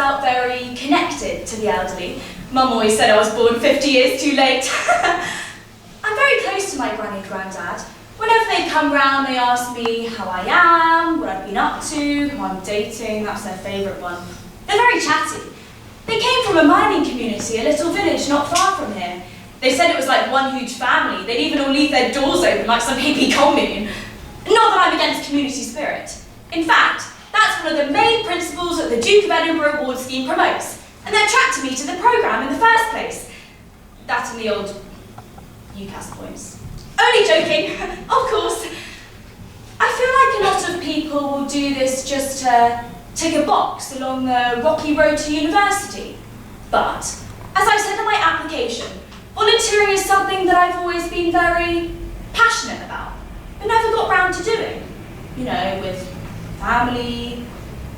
felt very connected to the elderly. Mum always said I was born 50 years too late. I'm very close to my granny and granddad. Whenever they come round, they ask me how I am, what I've been up to, who I'm dating. That's their favourite one. They're very chatty. They came from a mining community, a little village not far from here. They said it was like one huge family. They'd even all leave their doors open like some hippie commune. Not that I'm against community spirit. In fact, that's one of the main principles that the Duke of Edinburgh Award Scheme promotes, and that attracted me to the programme in the first place. That and the old UCAS points. Only joking, of course. I feel like a lot of people will do this just to tick a box along the rocky road to university. But, as I said in my application, volunteering is something that I've always been very passionate about, but never got round to doing. You know, with family,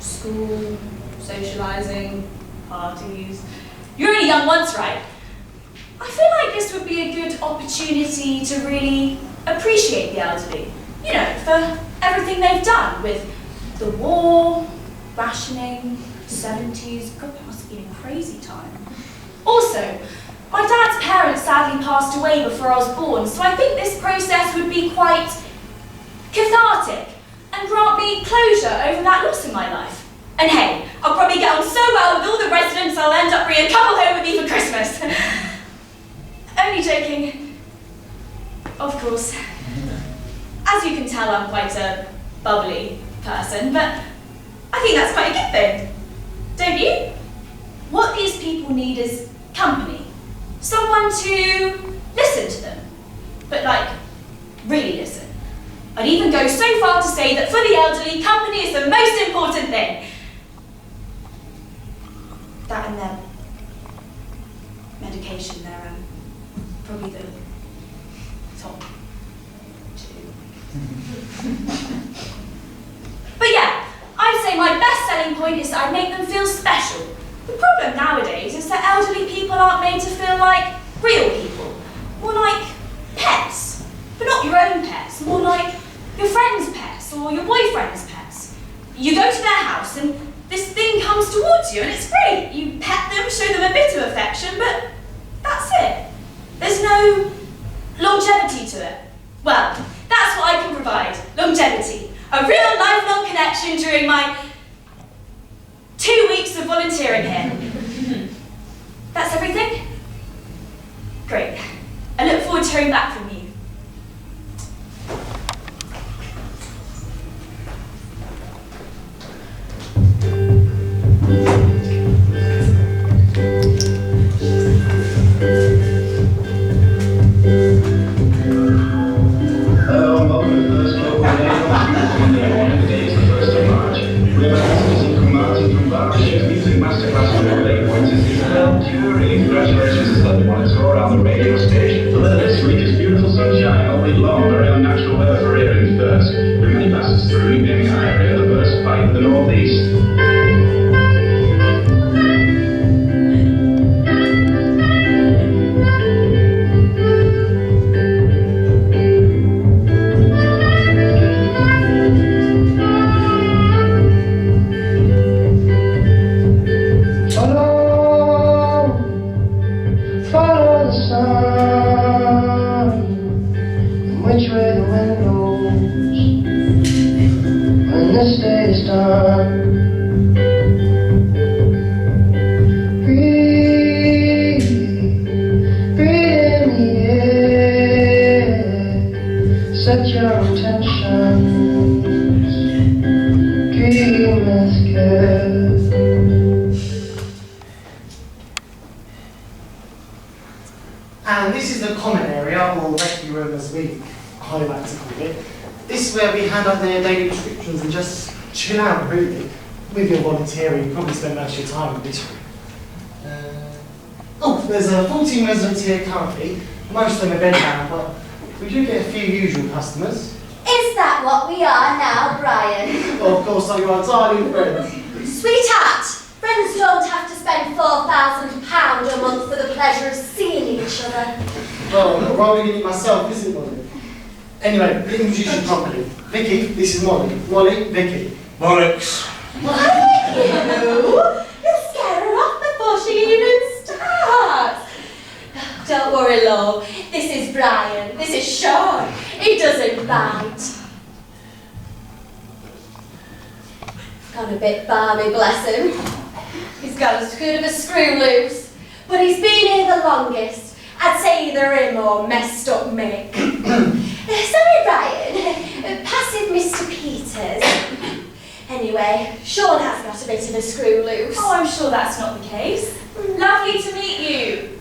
school, socialising, parties. You're only young once, right? I feel like this would be a good opportunity to really appreciate the elderly, you know, for everything they've done with the war, rationing, 70s. God, that must have been a crazy time. Also, my dad's parents sadly passed away before I was born, so I think this process would be quite cathartic and grant me closure over that loss in my life. And hey, I'll probably get on so well with all the residents I'll end up bringing a couple home with me for Christmas. Only joking. Of course. As you can tell, I'm quite a bubbly person, but I think that's quite a good thing. Don't you? What these people need is company. Someone to listen to them. But like, really listen. I'd even go so far to say that for the elderly, company is the most important thing. That and their medication, they're probably the top two. But yeah, I'd say my best selling point is that I make them feel special. The problem nowadays is that elderly people aren't made to feel like real people. More like pets. But not your own pets, more like your friend's pets or your boyfriend's pets. You go to their house and this thing comes towards you and it's great. You pet them, show them a bit of affection, but that's it. There's no longevity to it. Well, that's what I can provide, longevity. A real lifelong connection during my 2 weeks of volunteering here. That's everything? Great. I look forward to hearing back from you. Congratulations to Sunday on a tour around the radio station. For this week is beautiful sunshine all week long, very unnatural weather for here in First, with many passes through, being an area diverse by the northeast. And this is the common area, or recce room as we I like to call it. This is where we hand out their daily prescriptions and just chill out, really. With your volunteering, you probably spend most of your time in this room. There's 14 residents here currently. Most of them are bedbound, but we do get a few usual customers. Is that what we are now, Brian? Well, of course, you are darling friends. Sweetheart, friends don't have to spend £4,000 a month for the pleasure of seeing each other. Well, I'm rolling in it myself, isn't it, Molly? Anyway, let me introduce you properly. Vicky, this is Molly. Molly, Vicky. Bollocks. What are you? You're Ryan. This is Sean. He doesn't bite. Gone a bit balmy, bless him. He's got as good of a screw loose, but he's been here the longest. I'd say either him or messed up Mick. Sorry, Ryan. Passive Mr. Peters. Anyway, Sean has got a bit of a screw loose. Oh, I'm sure that's not the case. Lovely to meet you.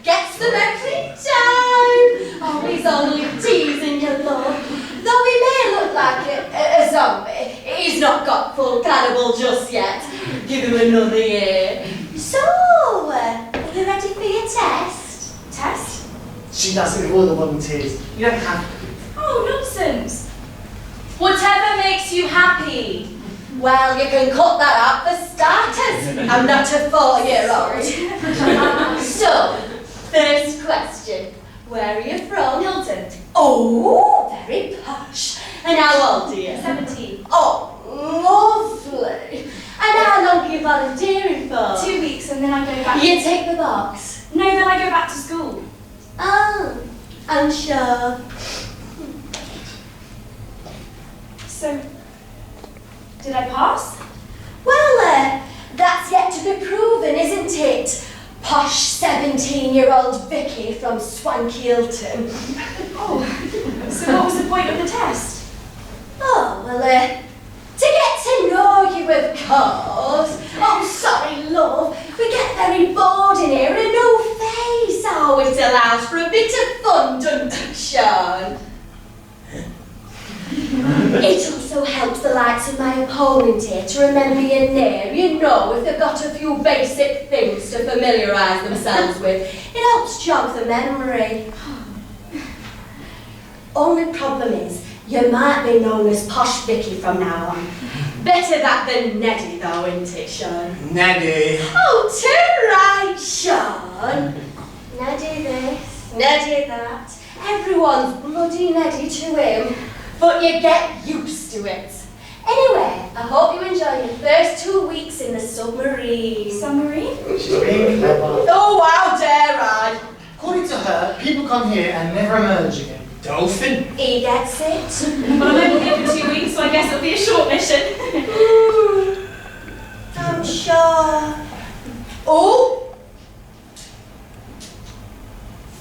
Gets them every time. Oh, he's only teasing you, love. Though he may look like a zombie, he's not got full cannibal just yet. Give him another year. So, are you ready for your test? Test? She does it with all the volunteers. You don't have to. Oh, nonsense. Whatever makes you happy. Well, you can cut that out for starters. I'm not a 4-year-old. So, first question. Where are you from? Hilton. Oh, very posh. And how old are you? 17. Oh, lovely. And how long are you volunteering for? 2 weeks and then I go back. You take the box? No, then I go back to school. Oh, I'm sure. So, did I pass? Well, that's yet to be proven, isn't it? Posh 17-year-old Vicky from Swanky Hilton. Oh, so what was the point of the test? Oh, well, to get to know you, of course. Oh, sorry, love. We get very bored in here and a no face always allows for a bit of fun, doesn't it, Sean? It also helps the likes of my opponent here to remember your name, you know, if they've got a few basic things to familiarise themselves with. It helps jog the memory. Only problem is, you might be known as Posh Vicky from now on. Better that than Neddy though, isn't it, Sean? Neddy. Oh, too right, Sean. Neddy this, Neddy that. Everyone's bloody Neddy to him. But you get used to it. Anyway, I hope you enjoy your first 2 weeks in the submarine. Submarine? She's being clever. Oh, how dare I! According to her, people come here and never emerge again. Dolphin? He gets it. Well, I'm only here for 2 weeks, so I guess it'll be a short mission. I'm sure. Oh!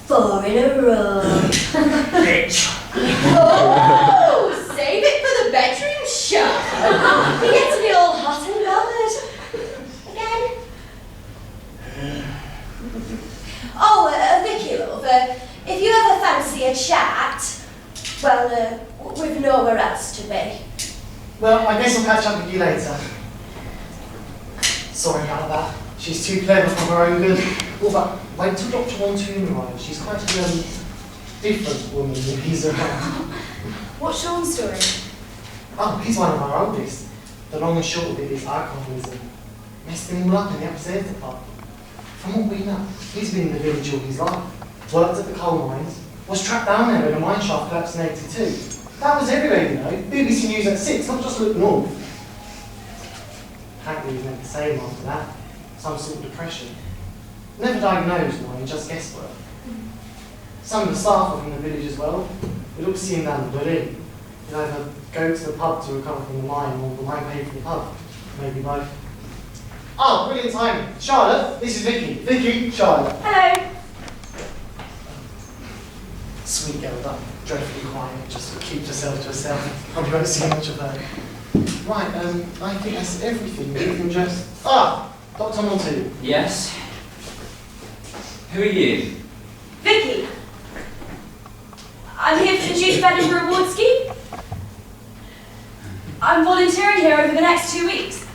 4 in a row. Bitch. Oh! Save it for the bedroom, Sean. You get to be all hot and bothered. Again. Oh, Vicky, love, if you ever fancy a chat, well, we've nowhere else to be. Well, I guess I'll catch up with you later. Sorry about that. She's too clever for her own good. Well, but wait till Dr. Montoon arrives. She's quite a different woman when he's around. What's Sean's story? Oh, he's one of our oldest. The long and short of it is alcoholism. Messed him all up in the upstairs department. From what we know, he's been in the village all his life. Worked at the coal mines. Was trapped down there when a mine shaft collapsed in '82. That was everywhere, you know. BBC News at 6, not just look north. Apparently he was meant the same after that. Some sort of depression. Never diagnosed, no, just guesswork. Some of the staff were from the village as well. We'd all see him down the building. He'd either go to the pub to recover from the mine or the mine paid for the pub. Maybe both. Oh, brilliant timing. Charlotte, this is Vicky. Vicky, Charlotte. Hello. Sweet girl, but dreadfully quiet. Just keep yourself to yourself. Probably won't see much of her. Right, I think that's everything. You can just... Ah! Dr. Montoon. Yes? Who are you? Vicky. I'm here for the Duke of Edinburgh Award scheme. I'm volunteering here over the next 2 weeks.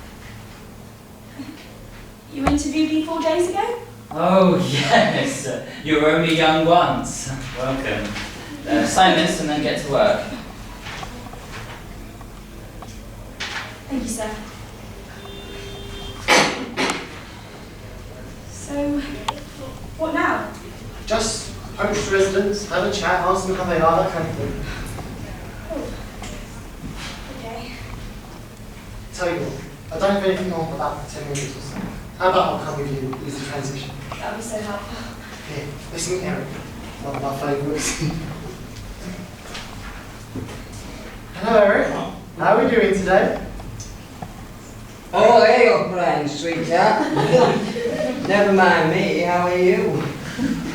You interviewed me 4 days ago? Oh, yes. You were only young once. Welcome. Sign this and then get to work. Thank you, sir. So, what now? Just approach the residents, have a chat, ask them how they are, that kind of thing. Oh. Okay. Tell you what, I don't have anything on for about 10 minutes or so. How about I'll come with you, easy transition. That would be so helpful. Here, this is Eric, one of my favourites. Hello Eric, how are we doing today? Oh, there you're playing, sweetheart. Never mind me, how are you?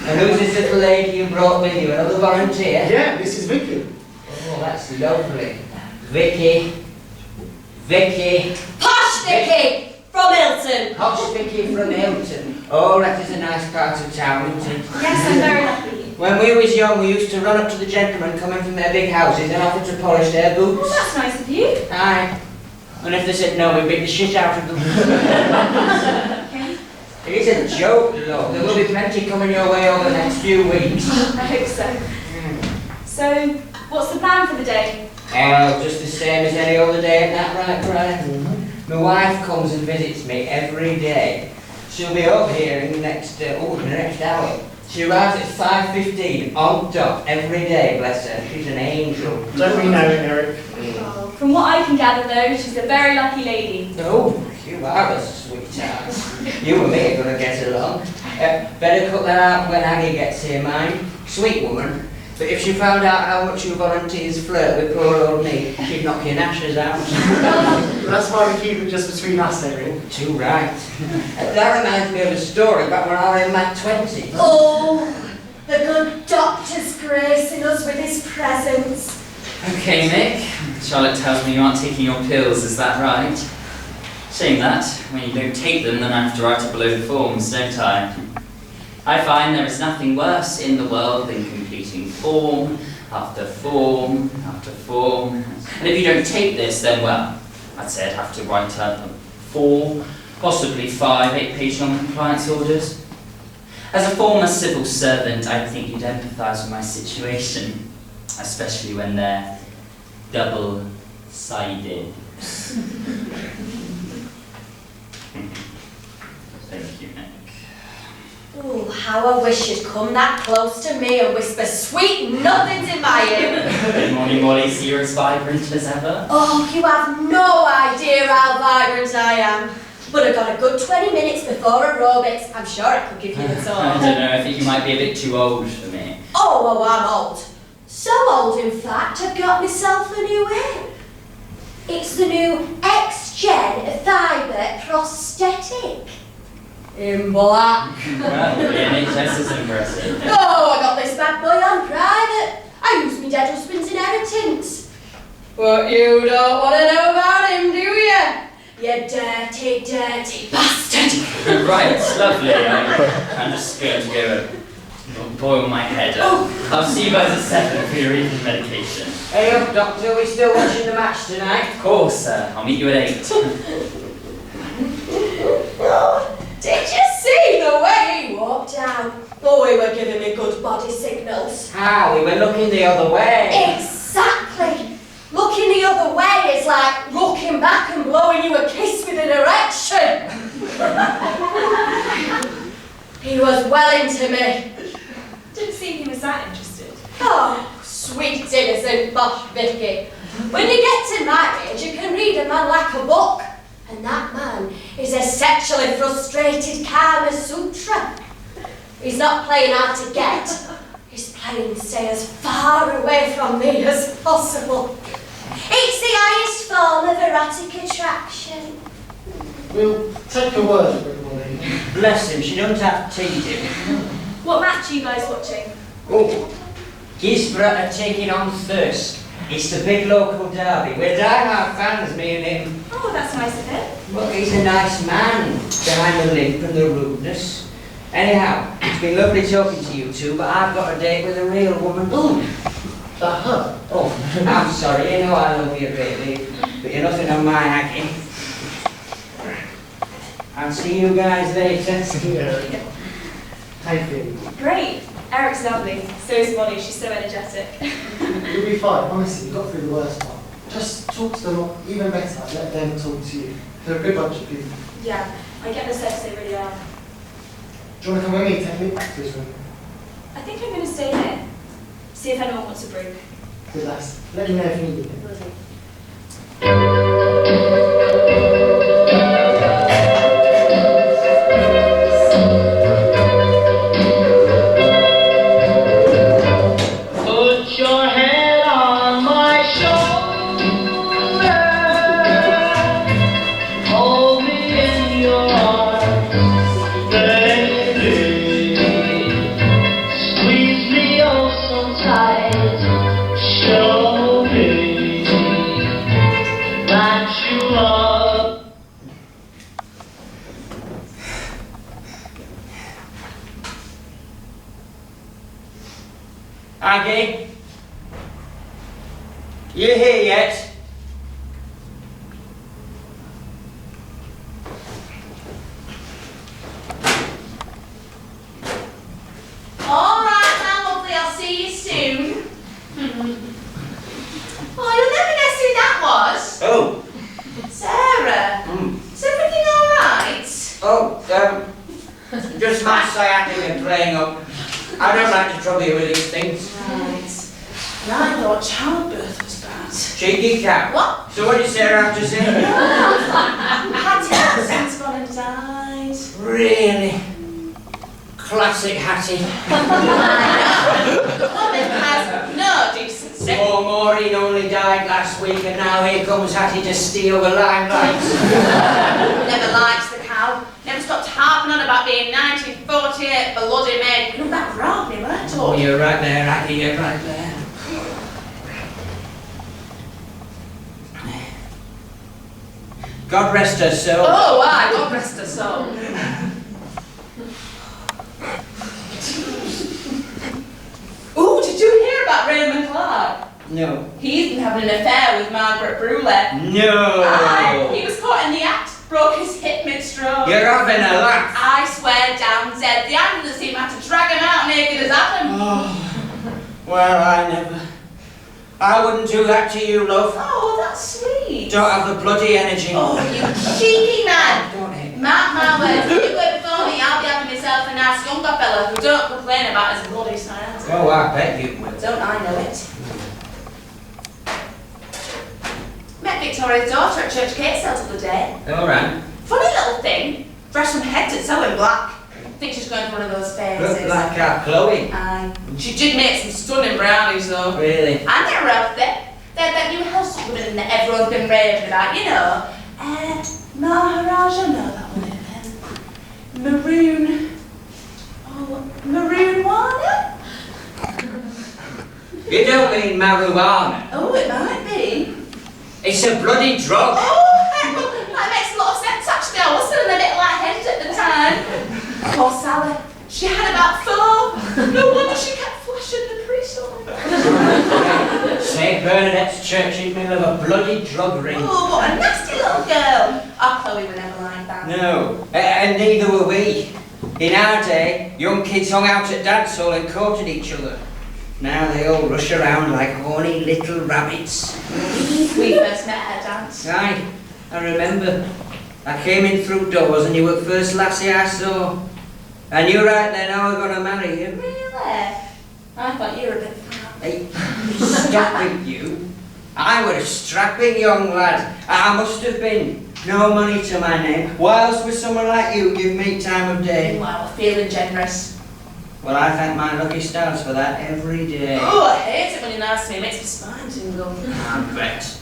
And who's this little lady you brought with you, another volunteer? Yeah, this is Vicky. Oh, that's lovely. Vicky. Vicky. Posh Vicky from Hilton. Posh Vicky from Hilton. Oh, that is a nice part of town, isn't it? Yes, I'm very lucky. When we was young, we used to run up to the gentlemen coming from their big houses and offer to polish their boots. Well, that's nice of you. Aye. And if they said no, we'd beat the shit out of them. Okay. It isn't a joke, though. There will be plenty coming your way over the next few weeks. I hope so. So, what's the plan for the day? Oh, just the same as any other day, isn't that right, Brian? My wife comes and visits me every day. She'll be up here in the next hour. She arrives at 5:15 on dot every day, bless her. She's an angel. Don't we know it, Eric? Well, from what I can gather though, she's a very lucky lady. Oh, you are a sweetheart. You and me are going to get along. Better cut that out when Aggie gets here, mind. Sweet woman. But if she found out how much you volunteers flirt with poor old me, she'd knock your ashes out. That's why we keep it just between us, Eric. Too right. That reminds me of a story about when I was in my 20s. Oh, the good doctor's gracing us with his presence. Okay, Mick. Charlotte tells me you aren't taking your pills, is that right? Shame that. When you don't take them, then I have to write up a load of forms, don't I? I find there is nothing worse in the world than completing form after form after form. And if you don't take this, then well, I'd say I'd have to write up 4, possibly 5, 8-page long compliance orders. As a former civil servant, I think you'd empathise with my situation, especially when they're double-sided. Thank you, Mick. Oh, how I wish you'd come that close to me and whisper sweet nothings in my ear. Good morning, Molly. See you're as vibrant as ever. Oh, you have no idea how vibrant I am. But I've got a good 20 minutes before aerobics. I'm sure I could give you the I tour. don't know, I think you might be a bit too old for me. Oh, I'm old. So old, in fact, I've got myself a new ear. It's the new X-Gen Fibre Prosthetic. In black. Well, the NHS is impressive. Oh, I got this bad boy on private. I used my dead husband's inheritance. But you don't want to know about him, do you? You dirty, dirty bastard. Right, lovely. I'm just going to go boil my head up. I'll see you guys at 7 for your evening medication. Hey up, Doctor, we still watching the match tonight? Of course, sir. I'll meet you at 8. Did you see the way he walked out? Oh, we were giving me good body signals. Ah, we were looking the other way. Exactly. Looking the other way is like looking back and blowing you a kiss with an erection. He was well into me. Didn't seem he was that interested. Oh, sweet innocent Bosh Vicky. When you get to my age, you can read a man like a book. And that man is a sexually frustrated Kama Sutra. He's not playing hard to get. He's playing to stay as far away from me as possible. It's the highest form of erotic attraction. We'll take your word for it, Molly. Bless him, she don't have to tease him. What match are you guys watching? Oh, Gisborough are taking on Thirsk. It's the big local derby. We're die-hard fans, me and him. Oh, that's nice of him. Well, he's a nice man, behind the limp and the rudeness. Anyhow, it's been lovely talking to you two, but I've got a date with a real woman. Ooh, that hurt. Oh, I'm sorry, you know I love you, baby, but you're nothing on my Aggie. I'll see you guys later. See you, Eric. Thank you. Great. Eric's lovely. So is Molly. She's so energetic. You'll be fine, honestly, you got through the worst part. Just talk to them even better, let them talk to you. They're a good bunch of people. Yeah, I get the sense they really are. Do you want to come with me and take me back to his room? I think I'm going to stay here. See if anyone wants a brew. Good lads. Let me know if you need anything. Will do. You here yet? All right, now, lovely. I'll see you soon. Oh, you'll never guess who that was. Oh. Sarah. Is everything all right? Oh, just my sciatic and playing up. I don't like to trouble you with these things. Right. And I thought childbirth was bad. Cheeky cat. What? So what did Sarah have to say? Hattie's since gone and died. Really? Classic Hattie. The woman has no decency. Poor Maureen only died last week and now here comes Hattie to steal the limelight. Never likes the cow. Never stopped harping on about being 1948 bloody maid. Look, that robbed me, weren't it? Oh, you're right there, Aggie, you're right there. God rest her soul. Oh, aye, God rest her soul. Oh, did you hear about Raymond Clark? No. He's been having an affair with Margaret Bruley. No. Aye, he was caught in the act, broke his hip mid-stroke. You're having a laugh. I swear down dead, the ambulance team had to drag him out naked as Adam. Oh, well, I wouldn't do that to you, love. Oh, that's sweet. Don't have the bloody energy. Oh, you cheeky man. Don't hit me. Mark my words, if you wait before me, I'll be having myself a nice younger fella who don't complain about his bloody science. Oh, I bet you would. Don't I know it? Met Victoria's daughter at Church Catesale the other day. All right. Funny little thing, fresh from head to toe in black. I think she's going for one of those phases. Look like our Chloe. Aye. She did make some stunning brownies though. Really? And they're wealthy. They're that new health supplement that everyone's been raving about, you know. Maharaja, no, that one isn't. Maroon. Oh, maroon wine? You don't mean marijuana. Oh, it might be. It's a bloody drug. Oh, that makes a lot of sense actually. I was feeling a bit lightheaded at the time. Poor Sally. She had about 4. No wonder she kept flashing the priest on. St. Bernadette's church in the middle of a bloody drug ring. Oh, what a nasty little girl. Our Chloe were never like that. No, and neither were we. In our day, young kids hung out at dance hall and courted each other. Now they all rush around like horny little rabbits. We first met at a dance. Aye, I remember. I came in through doors and you were the first lassie I saw. I knew right then I was going to marry you. Really? I thought you were a bit fat. Hey, stop with you. I was a strapping young lad. I must have been. No money to my name. Why else would someone like you give me time of day? Wow, feeling generous. Well, I thank my lucky stars for that every day. Oh, I hate it when you ask me. It makes my spine tingle. I bet.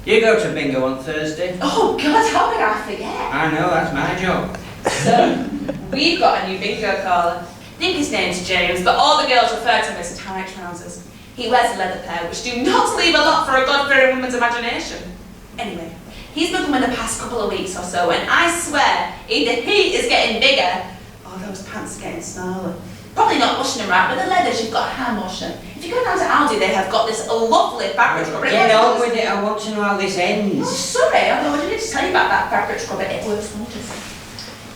You go to bingo on Thursday? Oh, God, how could I forget? I know, that's my job. So, we've got a new bingo caller. I think his name's James, but all the girls refer to him as tight trousers. He wears a leather pair, which do not leave a lot for a God-fearing woman's imagination. Anyway, he's been coming the past couple of weeks or so, and I swear, either he is getting bigger, or those pants are getting smaller. Probably not washing them right, but the leathers, you've got a hand washing. If you go down to Aldi, they have got this lovely fabric scrubber. Get on with it, I want to know how this Oh, ends. sorry, I didn't tell you about that fabric scrubber. It works wonders.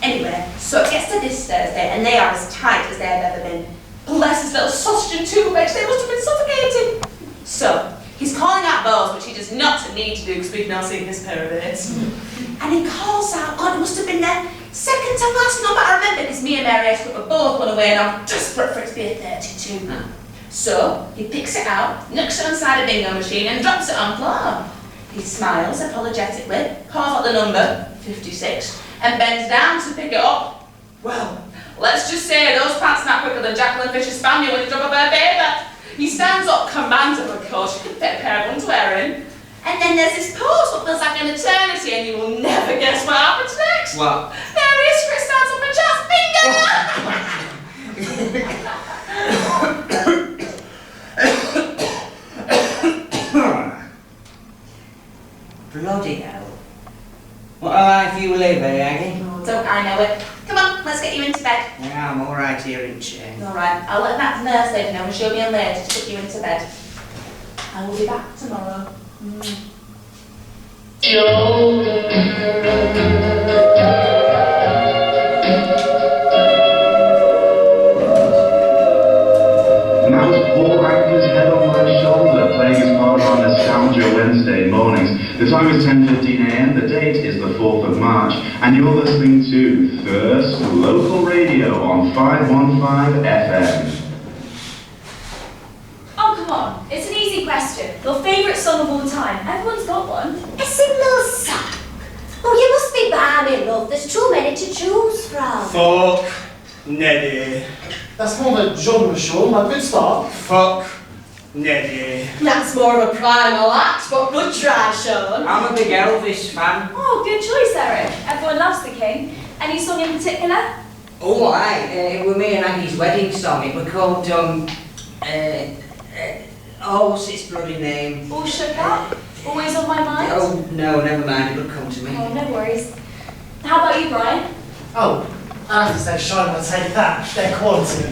Anyway, so it gets to this Thursday, and they are as tight as they have ever been. Bless his little sausage and toothpicks, they must have been suffocating. So, he's calling out bows, which he does not need to do because we've now seen this pair of ears. And he calls out, God, it must have been their second to last number. I remember because me and Mary were both run away and I'm desperate for it to be a 32. So, he picks it out, knocks it inside a bingo machine and drops it on the floor. He smiles apologetically, calls out the number, 56, and bends down to pick it up. Well, let's just say those pants snap quicker than Jacqueline Fisher's spaniel when you drop a her baby. He stands up, commands of a course, you can fit a pair of underwear in. And then there's this pose that feels like an eternity and you will never guess what happens next. What? There he is, Chris stands up and shouts, Bloody hell. What a life you live, eh, Aggie? Oh, don't I know it. Come on, let's get you into bed. Yeah, I'm alright here in chair. Alright, I'll let that nurse lady know and she'll be in later to put you into bed. I will be back tomorrow. Now it's Paul Agnee's head on my shoulder, playing his part on Nostalgia Wednesday mornings. The time is 10:15 a.m, the date is the 4th of March, and you're listening to First Local Radio on 515 FM. Oh, come on. It's an easy question. Your favourite song of all time. Everyone's got one. A single song. Oh, you must be balmy, love. There's too many to choose from. Fuck Neddy. That's more of a genre, Sean, but good start. Fuck Neddy. That's more of a primal act, but good try, Sean. I'm a big Elvis fan. Oh, good choice, Eric. Everyone loves the King. Any song in particular? Oh, aye. It was me and Aggie's wedding song. It was called, oh, what's its bloody name? All shook up? Always on my mind? Oh, no, never mind. It would come to me. Oh, no worries. How about you, Brian? Oh, I have to say, Sean, I'll take that. They're quality.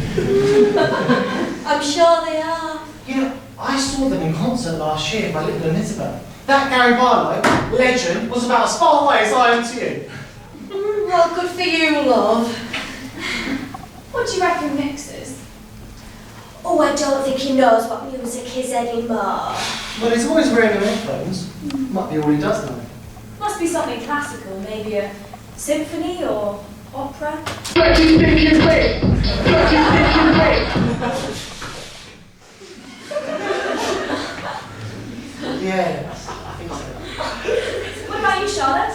I'm sure they are. You know, I saw them in concert last year by Little Elizabeth. That Gary Barlow, legend, was about as far away as I am to you. Well, good for you, love. What do you reckon Mick is? Oh, I don't think he knows what music is anymore. Well, he's always wearing them headphones. Might be all he does know. Must be something classical, maybe a symphony or opera. What do you think you think? What do you think you think? Yeah, I think so. What about you, Charlotte?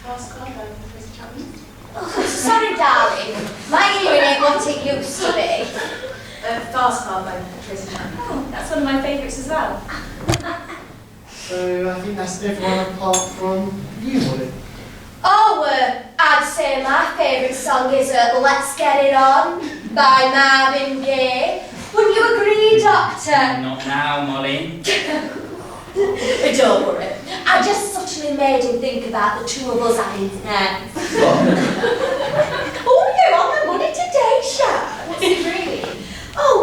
Fast car by Chris Chapman. Oh, sorry, darling. My hearing ain't what it used to be. Fast car by Chris Chapman. Oh, that's one of my favourites as well. So I think that's everyone apart from you, Molly. Oh, I'd say my favourite song is Let's Get It On by Marvin Gaye. Wouldn't you agree, Doctor? Not now, Molly. Don't worry. I just subtly made him think about the two of us having sex. Oh, you're on the money today, Sean. What's it really? Oh,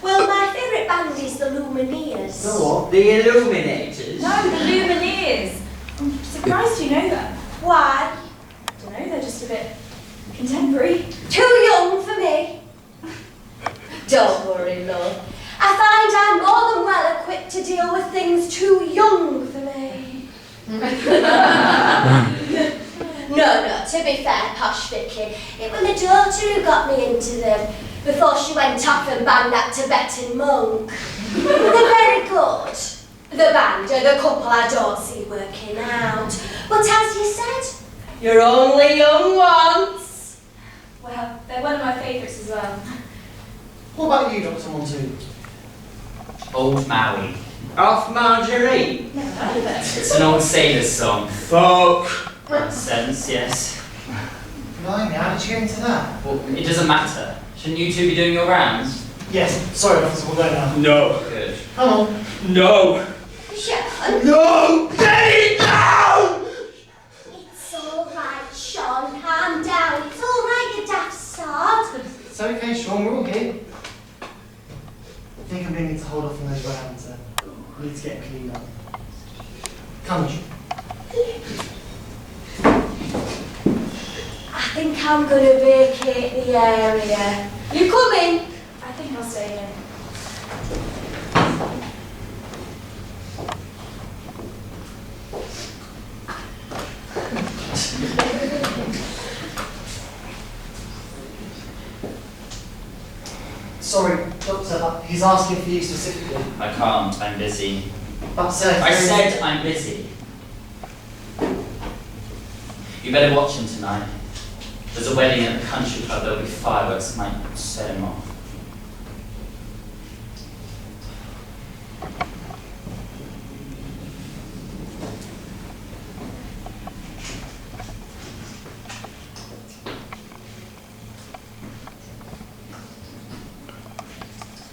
well, my favourite band is the Lumineers. You know what? The Illuminators. No, the Lumineers. I'm surprised you know them. Why? I don't know, they're just a bit contemporary. Too young for me. Don't worry, love. I find I'm more than well equipped to deal with things too young for me. No, to be fair, posh Vicky, it was my daughter who got me into them before she went off and banged that Tibetan monk. They're very good. The band, the couple I don't see working out. But as you said, you're only young once. Well, they're one of my favourites as well. What about you, Dr. Montoon? Old Maui. Off Marjorie. Never heard of it. It's an old sailor's song. Fuck. Sense, yes. Blimey, how did you get into that? Well, it doesn't matter. Shouldn't you two be doing your rounds? Yes, sorry, Doctor, we'll go now. No. Good. Come on. No. Sean? No. Daddy, no! It's all right, Sean. Calm down. It's all right, you daft sod. It's okay, Sean, we're all here. I think I'm beginning to hold off on those rounds. I need to get cleaned up. Come on, Sean. I think I'm going to vacate the area. You coming? I think I'll stay here. Sorry, Doctor, he's asking for you specifically. I can't, I'm busy. But, sir, I said I'm busy. You better watch him tonight. There's a wedding at the country club, there'll be fireworks, might set him off.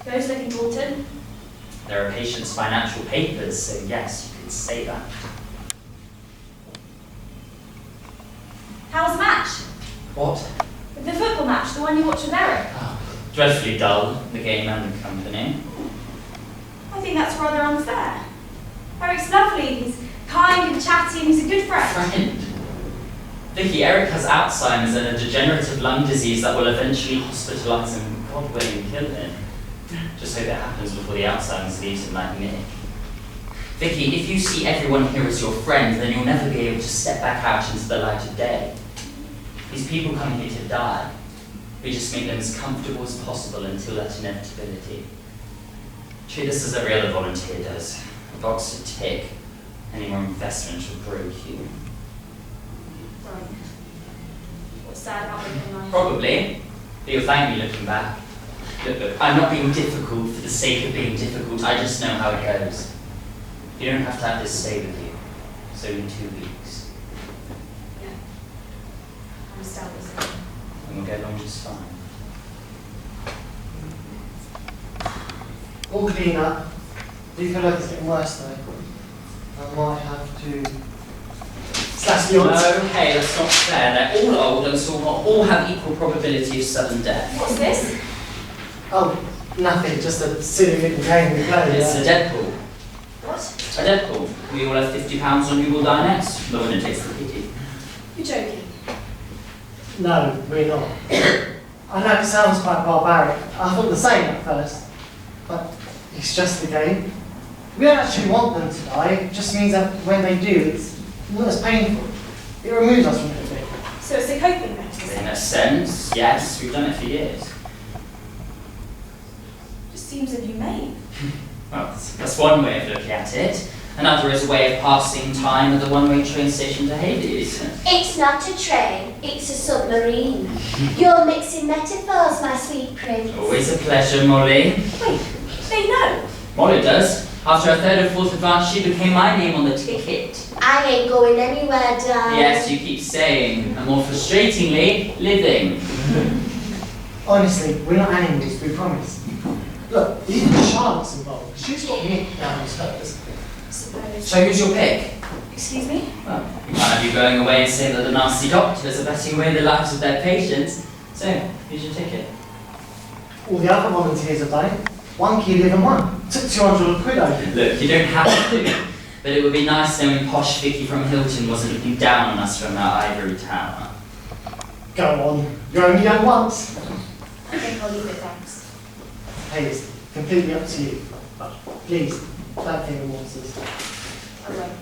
Those look important. There are patients' financial papers, so yes, you could say that. How was the match? What? The football match, the one you watched with Eric. Oh, dreadfully dull, the game and the company. I I think that's rather unfair. Eric's lovely, he's kind and chatty, and he's a good friend. Friend? Vicky, Eric has Alzheimer's and a degenerative lung disease that will eventually hospitalise him, God willing, kill him. Just hope it happens before the Alzheimer's leaves him like Mick. Vicky, if you see everyone here as your friend, then you'll never be able to step back out into the light of day. These people come here to die. We just make them as comfortable as possible until that inevitability. Treat us as every other volunteer does. A box to tick. Any more investment will break you. Right. What's sad about looking like? Probably, but you'll thank me looking back. Look, I'm not being difficult for the sake of being difficult, I just know how it goes. You don't have to have this stay with you. It's only 2 weeks. Yeah. I'm still the same. And we'll get along just fine. All clean up. Do you feel like it's getting worse though? I might have to slash the odds. No, hey, that's not fair. They're all old and so all have equal probability of sudden death. What's this? Oh, nothing, just a silly little game we play. It's a Deadpool. What? A Deadpool. We all have £50 on who will die next. The winner takes the pity. You're joking. No, we're not. I know it sounds quite barbaric. I thought the same at first. But it's just a game. We don't actually want them to die. It just means that when they do, it's not as painful. It removes us from everything. So it's a coping mechanism? In a sense, yes. We've done it for years. Just seems inhumane. Well, that's one way of looking at it. Another is a way of passing time at the one-way train station to Hades. It's not a train, it's a submarine. You're mixing metaphors, my sweet prince. Always a pleasure, Molly. Wait, they know? Molly does. After a third or fourth advance, she became my name on the ticket. I ain't going anywhere, darling. Yes, you keep saying, and more frustratingly, living. Honestly, we're not animals, we promise. Look, even Charlotte's involved. She's got Mick down as hers. Suppose. So who's your pick? Excuse me? Well, you can't have you going away and say that the nasty doctors are betting away the lives of their patients. So, who's your ticket? All the other volunteers have done it. One key live and one. Took 200 quid over. Look, you don't have to, but it would be nice knowing posh Vicky from Hilton wasn't looking down on us from that ivory tower. Go on. You're only young once. I think I'll leave it, thanks. Hey, it's completely up to you. But please, don't think of monsters. I won't.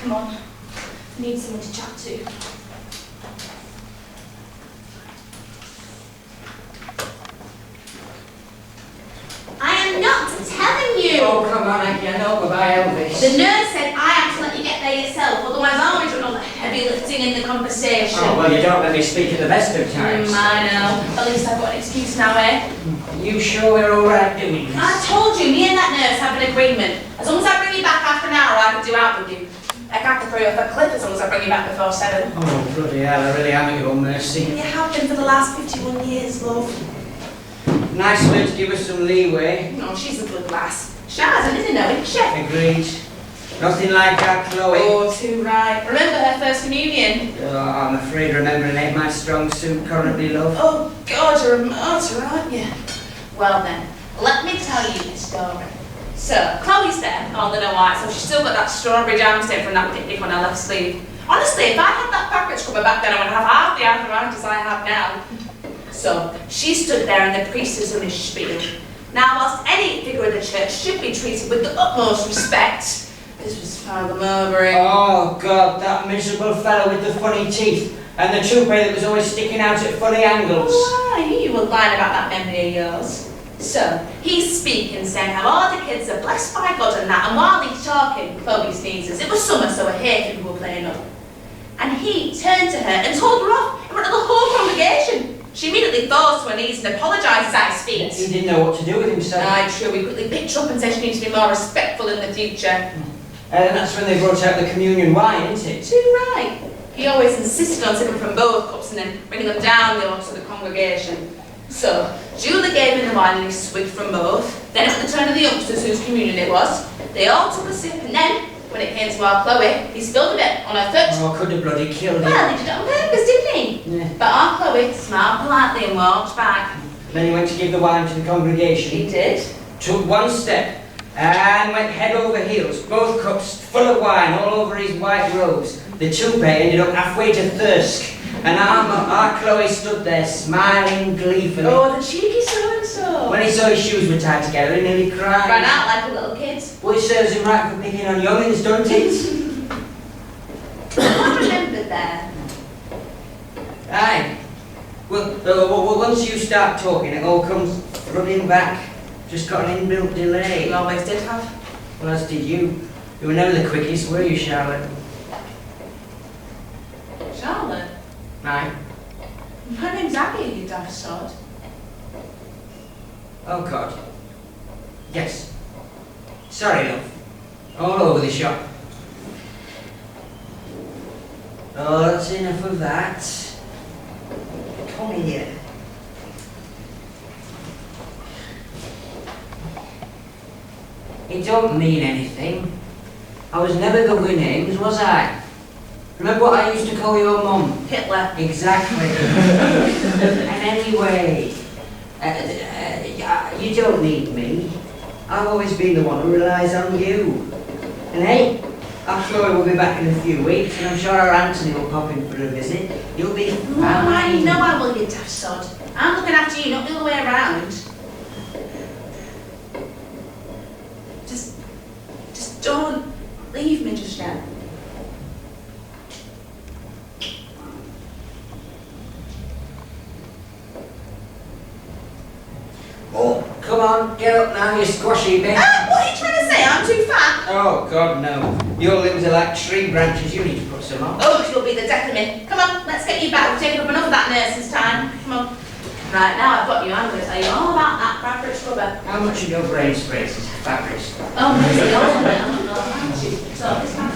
Come on. I need someone to chat to. I am not telling you. Oh, come on, Aggie, I know about Elvis. The nurse said I have to let you get there yourself, otherwise I'll always done all the heavy lifting in the conversation. Oh, well, you don't let me speak at the best of times. I know. At least I've got an excuse now, eh? You sure we're all right doing this? I told you, me and that nurse have an agreement. As long as I bring you back after an hour, I can do out with you. I can't throw you off a cliff as long as I bring you back before 7. Oh, bloody hell, I really am at your mercy. You have been for the last 51 years, love. Nice way to give us some leeway. No, she's a good lass. Shaz, isn't it, isn't she? Agreed. Nothing like our Chloe. Oh, too right. Remember her first communion? Oh, I'm afraid remembering ain't my strong suit currently, love. Oh, God, you're a martyr, aren't you? Well then, let me tell you the story. So, Chloe's there, all the no white, so she's still got that strawberry jam stain from that picnic on her left sleeve. Honestly, if I had that fabric scrubber back then, I would have half the arthritis I have now. So, she stood there and the priestess in his spiel. Now, whilst any figure of the church should be treated with the utmost respect, this was Father Mulryne. Oh, God, that miserable fellow with the funny teeth and the toupee that was always sticking out at funny angles. Oh, I knew you were lying about that memory of yours. So, he's speaking, saying how all the kids are blessed by God and that, and while he's talking, Chloe sneezes. It was summer, so her hay fever were playing up. And he turned to her and told her off in front of the whole congregation. She immediately falls to her knees and apologises at his feet. He didn't know what to do with himself. Aye, true. He quickly picked her up and said she needs to be more respectful in the future. And that's when they brought out the communion wine, isn't it? Too right. He always insisted on sipping from both cups and then bringing them down to the congregation. So, Julie gave him the wine and he swigged from both. Then it was the turn of the youngsters whose communion it was. They all took a sip and then when it came to our Chloe, he spilled a bit on her foot. Oh, could have bloody killed him. Well, he did it on purpose, didn't he? Yeah. But our Chloe smiled politely and walked back. Then he went to give the wine to the congregation. He did. Took one step and went head over heels, both cups full of wine all over his white robes. The toupee ended up halfway to Thirsk, and our Chloe stood there smiling gleefully. Oh, the cheeky so-and-so. When he saw his shoes were tied together, he nearly cried. Ran out like a little kid. Well, it serves him right for picking on youngins, don't it? I remembered there. Aye. Well, once you start talking, it all comes running back. Just got an inbuilt delay. You always did have. Well, as did you. You were never the quickest, were you, Charlotte? Charlotte? Aye. My name's Aggie, you daft sod. Oh, God. Yes. Sorry, love. All over the shop. Oh, that's enough of that. Come here. It don't mean anything. I was never good with names, was I? Remember what I used to call your mum? Hitler. Exactly. And anyway, you don't need me. I've always been the one who relies on you. And hey, I'm sure we'll be back in a few weeks, and I'm sure our Anthony will pop in for a visit. You'll be fine. I know I will, you daft sod. I'm looking after you, not the other way around. Just don't leave me just yet. Oh, come on, get up now, you squashy bitch. What are you trying to say? I'm too fat. Oh, God, no. Your limbs are like tree branches. You need to put some on. Oh, she'll be the death of me. Come on, let's get you back. We've taken up enough of that nurse's time. Come on. Right, now I've got you. I'm going to tell you all about that fabric scrubber. How much of your brain space is fabric scrubber? Oh, no, see, all of it. I don't know how to. So, it's fine.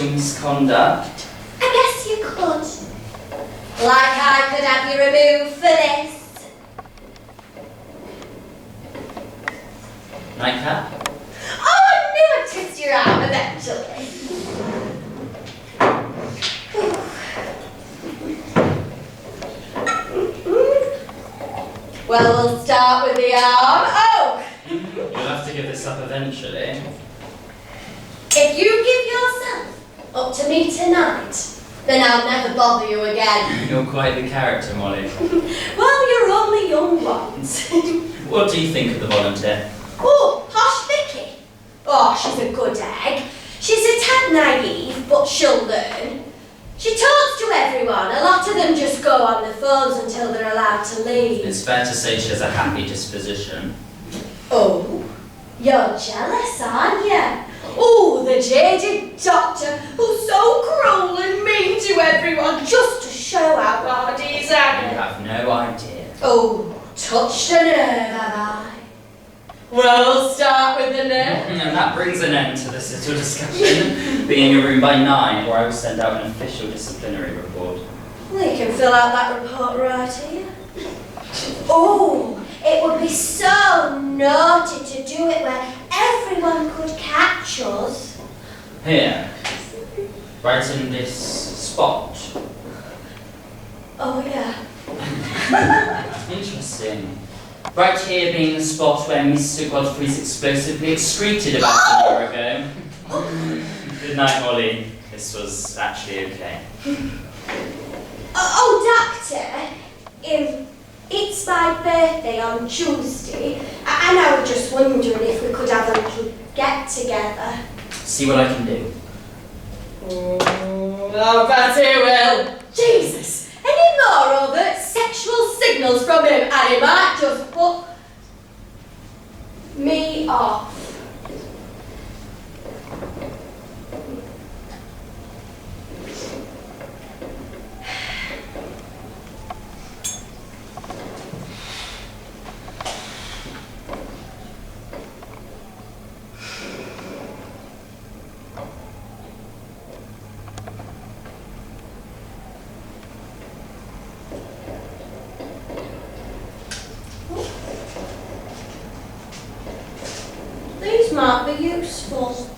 Misconduct. I guess you could. Like I could have you removed for this. Nightcap? Oh, I knew I'd twist your arm eventually. Well, we'll start with the arm. Oh! You'll have to give this up eventually. If you give yourself up to me tonight, then I'll never bother you again. You're quite the character, Molly. Well, you're only young ones. What do you think of the volunteer? Oh, posh Vicky. Oh, she's a good egg. She's a tad naive, but she'll learn. She talks to everyone. A lot of them just go on the phones until they're allowed to leave. It's fair to say she has a happy disposition. Oh, you're jealous, aren't you? Oh, the jaded doctor who's so cruel and mean to everyone just to show how hard he's You at it. have no idea. Oh, touched a nerve, have I? We'll start with the nerve. And that brings an end to this little discussion. Be in your room by 9, or I will send out an official disciplinary report. We can fill out that report right here. Oh, it would be so naughty to do it where everyone could catch us. Here. Right in this spot. Oh, yeah. Interesting. Right here being the spot where Mr. Godfrey's explosively excreted about an hour ago. Good night, Molly. This was actually okay. Oh, Doctor, it's my birthday on Tuesday, and I was just wondering if we could have a little get-together. See what I can do. Oh, bet he will. Jesus, any more overt sexual signals from him, and he might just put me off. These might be useful.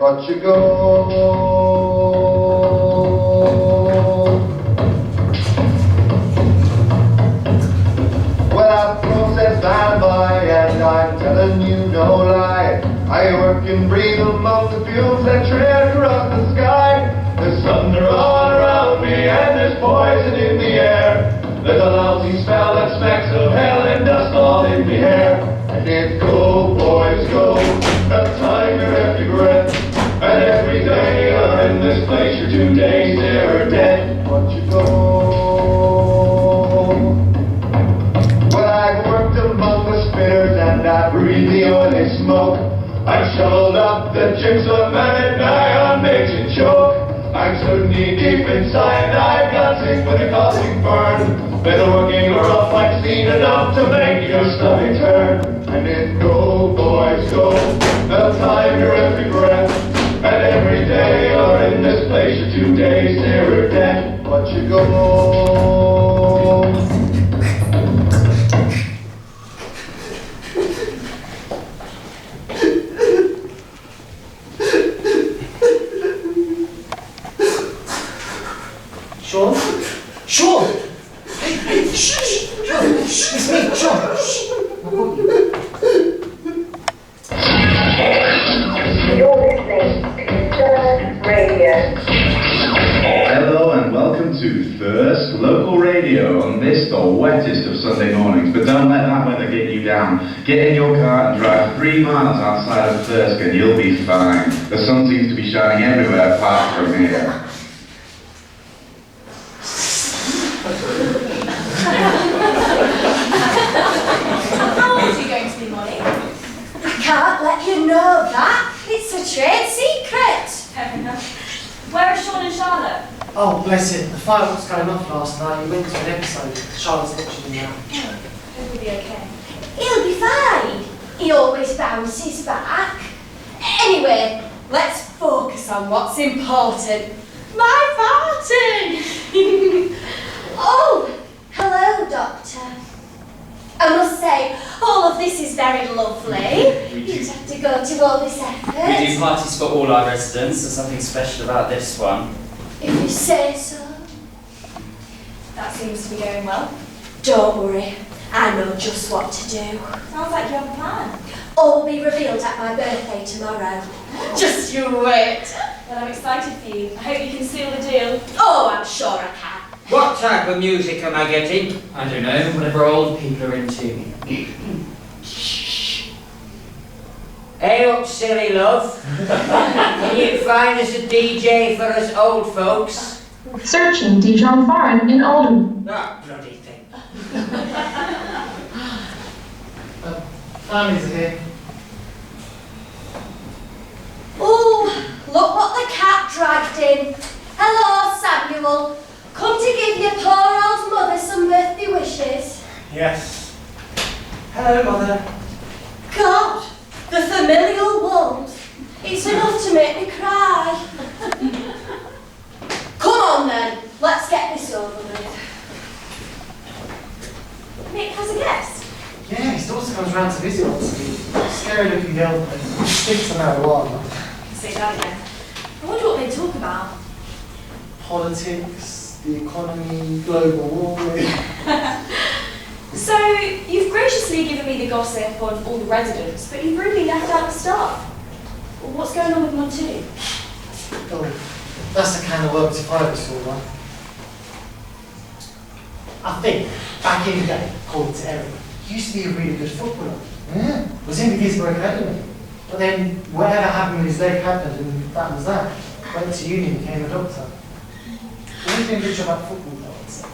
But you go. Well, I've processed alibi, and I'm telling you no lie. I work and breathe among the fumes that trail across the sky. There's thunder all around me, and there's poison in the air. There's a lousy smell that smacks of hell and dust all in the hair. And it's go, boys, go. The time you're every breath. And every day you're in this place, you're 2 days there or dead. But you go. Well, I've worked among the spinners and I breathe the oily smoke. I've shoveled up the chips of man and die on mix and choke. I'm so knee deep inside, I've got sick with a caustic burn. Been working rough, I've seen enough to make your stomach turn. And it go, boys, go. The time you're every breath. And every day you're in this place, you're 2 days nearer death. But you go. Sean? Sean! Hey, shh! Sean, shh! It's me, Sean! Shh! I've got you. You're listening to Thirst Radio. Hello and welcome to Thirst Local Radio on this, the wettest of Sunday mornings. But don't let that weather get you down. Get in your car and drive 3 miles outside of Thirsk and you'll be fine. The sun seems to be shining everywhere apart from here. How old are you going to be, Molly? I can't let you know that. It's a trade secret. Fair enough. Where are Sean and Charlotte? Oh, bless him. The fireworks going off last night. He went to an episode. Charlotte's watching him now. Hope he'll be okay. He'll be fine. He always bounces back. Anyway, let's focus on what's important. My farting! Oh, hello, Doctor. I must say, all of this is very lovely. You'd have to go to all this effort. We do parties for all our residents. There's something special about this one. If you say so. That seems to be going well. Don't worry, I know just what to do. Sounds like you have a plan. All will be revealed at my birthday tomorrow. Just you wait. Well, I'm excited for you. I hope you can seal the deal. Oh, I'm sure I can. What type of music am I getting? I don't know, whatever old people are into. Hey up, silly love. Can you find us a DJ for us old folks? Searching Dijon Foreign in Oldham. That bloody thing. Families are here. Oh, look what the cat dragged in. Hello, Samuel. Come to give your poor old mother some birthday wishes. Yes. Hello, Mother. God, the familial warmth. It's enough to make me cry. Come on then, let's get this over with. Mick has a guest. Yeah, his daughter comes round to visit once a week. Scary looking girl, but stinks of marijuana. Say that again. I wonder what they talk about. Politics, the economy, global warming. So, you've graciously given me the gossip on all the residents, but you've rudely left out the staff. What's going on with Montoon? Oh, that's the kind of work to private school, right? I think, back in the day, according to Eric, he used to be a really good footballer. Yeah. Was in the Gisborne Academy. But then, whatever happened with his leg happened, and that was that. Went to uni and became a doctor. What do you think good job at football, though, I'd say?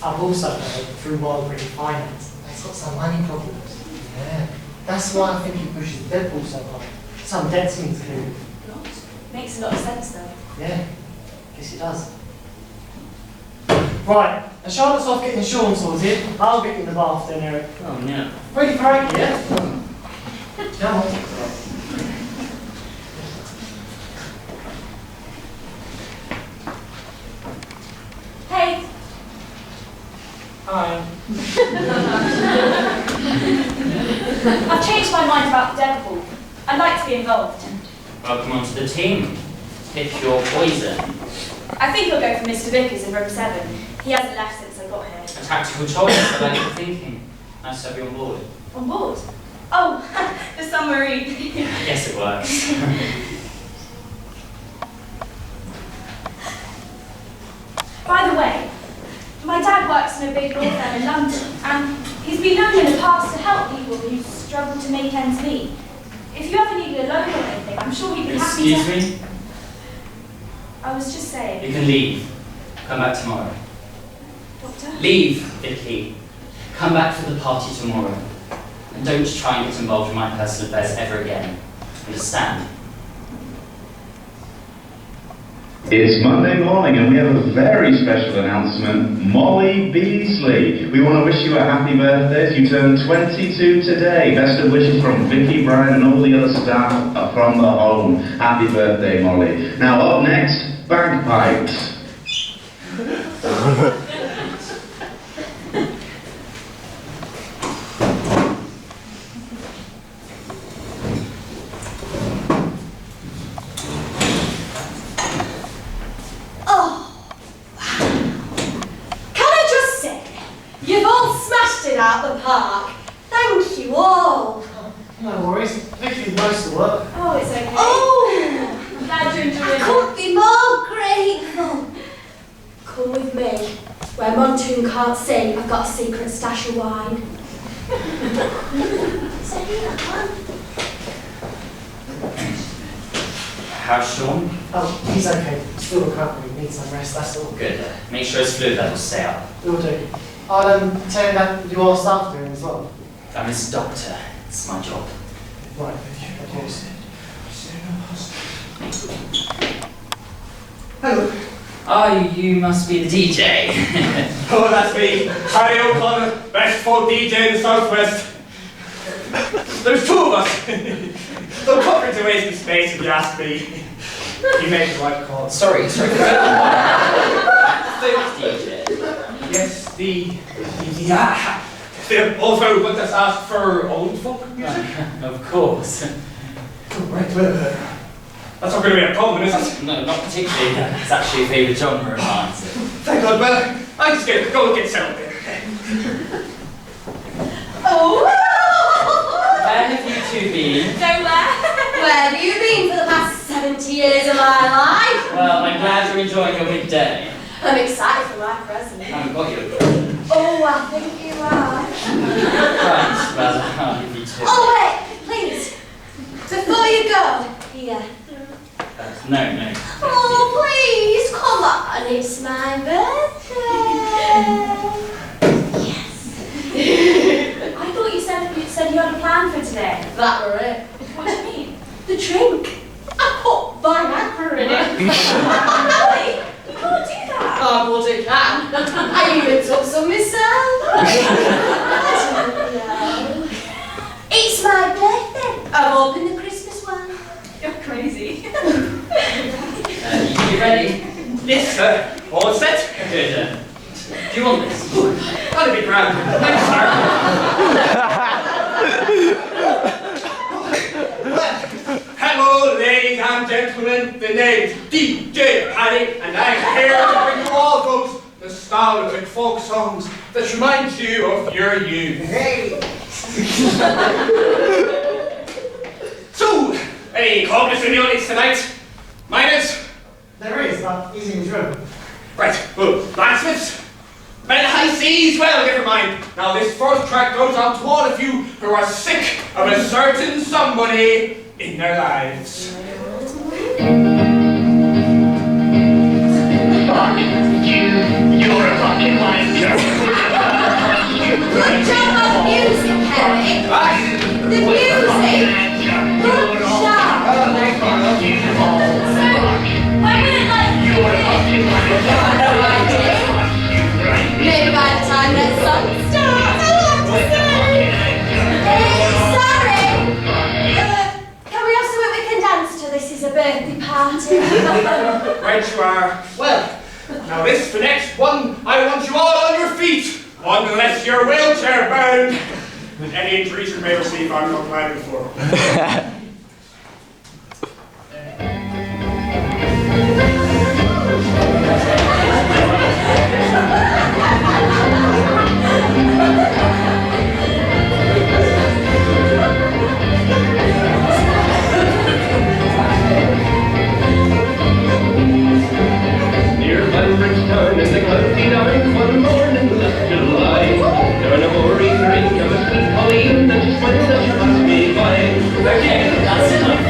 I've also heard through Mulryne finance, he's got some money problems. Yeah. That's why I think he pushes the Deadpool so hard. Some debts need to clear. Makes a lot of sense, though. Yeah, guess it does. Right, and Charlotte's off getting Sean sorted. I'll get in the bath then, Eric. Oh, no. Ready for Aggie, yeah? Come on. Hey, Hi. I've changed my mind about the Deadpool. I'd like to be involved. Welcome onto the team. Pick your poison. I think I'll go for Mr. Vickers in room 7. He hasn't left since I got here. A tactical choice, I like your thinking. Nice to have you on board. On board? Oh, the submarine. I guess it works. By the way, my dad works in a big law firm in London, and he's been known in the past to help people who struggle to make ends meet. If you ever needed a loan or anything, I'm sure he'd be happy to... Excuse me? I was just saying. You can leave. Come back tomorrow. Doctor? Leave, Vicky. Come back for the party tomorrow. And don't try and get involved in my personal affairs ever again. Understand? It's Monday morning and we have a very special announcement. Molly Beasley. We want to wish you a happy birthday. You turn 22 today. Best of wishes from Vicky, Brian and all the other staff from the home. Happy birthday, Molly. Now up next, bagpipes. Out the park. Thank you all. No worries. Vicky did most of the work. Oh, it's okay. Oh! I'm glad you enjoyed I it. couldn't be more grateful. Come with me, where Montoon can't sing. I've got a secret stash of wine. How's Sean? Oh, he's okay. Still recovering. Needs some rest, that's all. Good. Make sure his fluid levels stay up. Will do. I'll tell you that you are staff doing as well. I'm his doctor. It's my job. Right, okay. Hello. Oh, you must be the DJ. Oh, that's me, Harry O'Connor, best folk DJ in the Southwest. There's two of us. They'll cover to waste the space if you ask me. He made the right call. Sorry. Folk DJ. Yes, the also want us ask for old folk music? Of course. Right, That's not going to be a problem, is it? No, not particularly. It's actually a favourite genre of mine. So. Thank God, well, I just go and get settled there. Oh! Where have you two enjoying your midday? I'm excited for my present. I haven't got you a present. Oh, I think you are. Right, well, I'll give you two. Oh, wait, please. Before you go, here. No. Oh, please, come on. It's my birthday. Yes. I thought you said you had a plan for today. That were it. What do you mean? The drink. I put Viagra in it. Really? You can't do that. I bloody can. I even took some myself. It's my birthday. I've opened the Christmas one. You're crazy. You ready? Yes, sir. All set? Good. Do you want this? That'll be grand. Thanks, sir. Hello, ladies and gentlemen. The name's DJ Paddy, and I'm here to bring you all those nostalgic folk songs that remind you of your youth. Hey! So, any cognizant in the audience tonight? Miners? There is, but he's in drill. Right, well, blacksmiths? Men high seas? Well, never mind. Now, this first track goes out to all of you who are sick of a certain somebody in their lives. Fuck you, you're a fucking wanker. Good job on music, Harry. The music. Good job. Why would it like you? Maybe by the time that song starts, I'll have to say. Sorry. Can we have something we can dance to? This is a birthday party. Right you are. Well, now this for next one, I want you all on your feet, unless you're wheelchair bound. And any injuries you may receive, I'm not planning for. Near Bridgetown in the county down, one morning last July, there were no more drink of a sweet Colleen than she smiled as she passed me by. Okay, that's enough.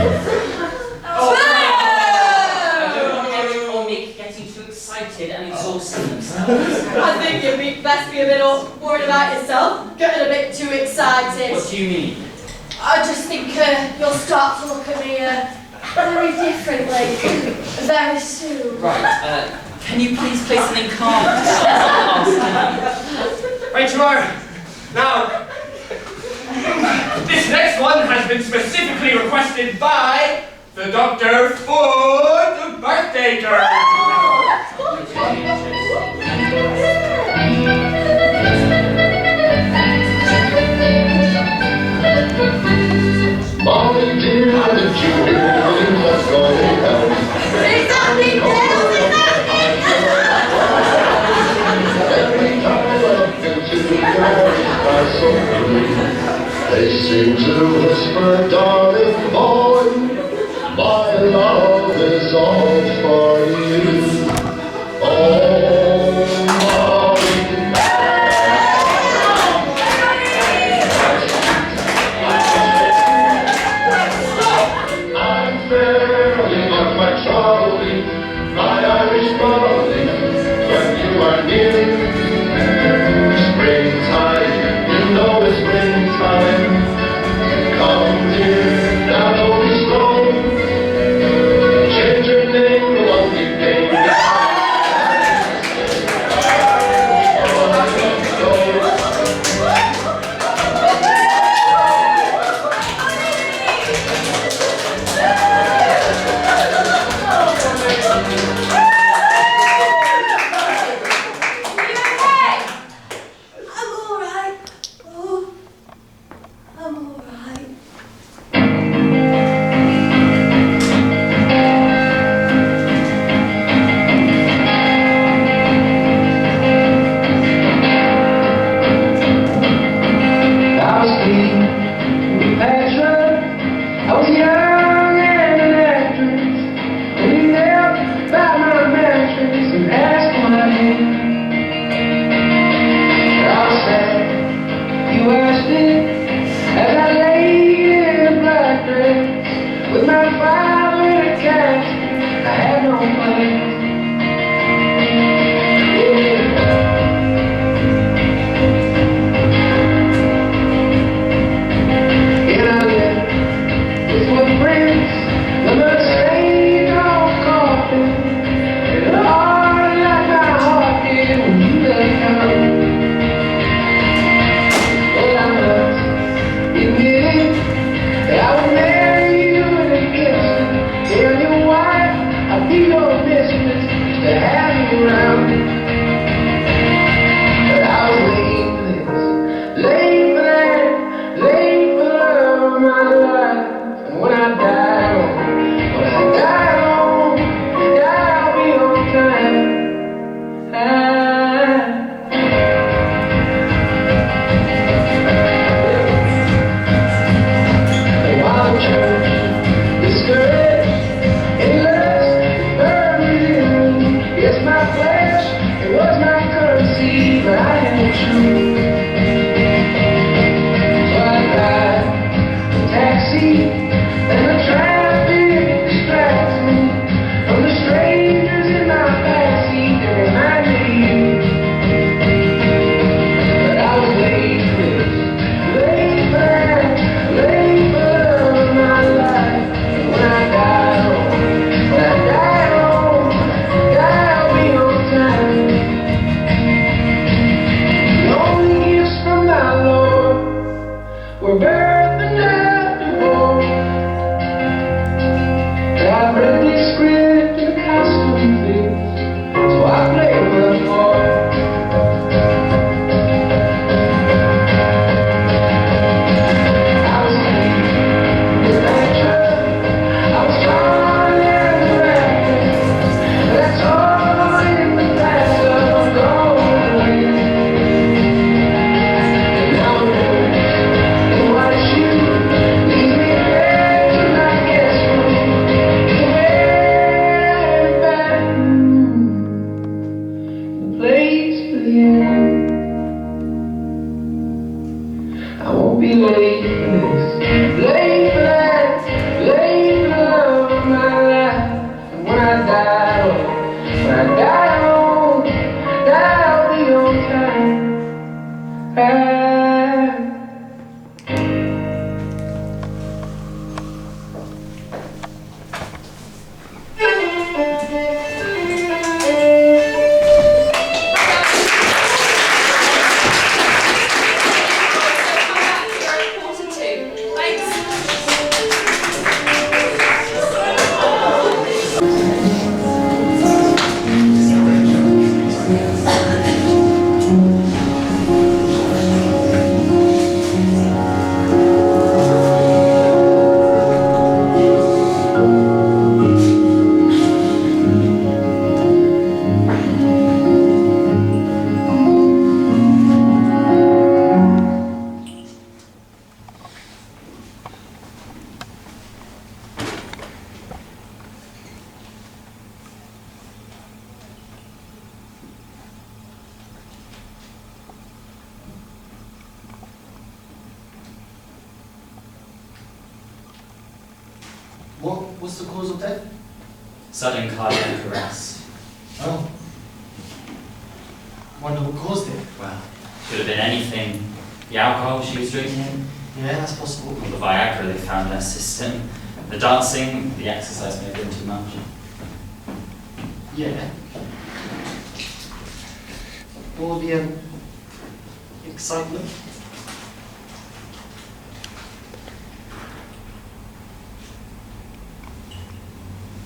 Oh. Eric or Mick getting too excited and exhausting themselves. I think you'd best be a little worried about yourself, getting a bit too excited. What do you mean? I just think you'll start to look at me very differently very soon. Right, can you please play something calm? Right you are. Now, this next one has been specifically requested by the doctor for the birthday girl. Molly dear, how did you do? Let's go to hell. Is that me, Dale? Is that me? Every time I look into your eyes so blue, they seem to whisper, darling boy, my love is all for you. Oh, Molly. I'm fairly on my trolley, my Irish molly, when you are near. Springtime, you know it's springtime. Come dear, now don't be slow. Change your name, the one you came to. 5-liter gas, I had no plans. And I left with my friends, the mud-stained off coffin, and hard like my heart did when you left home. But I must admit it, that I would marry you in a instant. Tell your wife I'd be your mistress to have you around. But I was late for this, late for that, late for the love of my life. And when I die, I'll be on time. The wild church discouraged and lust burned within me. Yes, my flesh, it was my currency, but I had no truth. So I drive the taxi, and the traffic distracts me from the strangers in my backseat that remind me of you. But I was late for this, late for that, late for the love of my life. And when I die, I'll be on time. The only gifts from my Lord were birth and night before. I read this script in a costume fix, so I played my part. I was deep in that truck, I was torn and ragged. That's all in the past of going. And now I'm nervous and white shoes lead me back to my guest room. The place for the end. I won't be late for this, late for that, late for the love of my life. And when I die, I'll be on time. Quarter two. Thanks. What's the cause of death? Sudden cardiac arrest. Oh. Wonder what caused it. Well, could have been anything. The alcohol she was drinking, Yeah, that's possible. or the Viagra they found in her system, the dancing, the exercise may have been too much. Yeah. Or the excitement.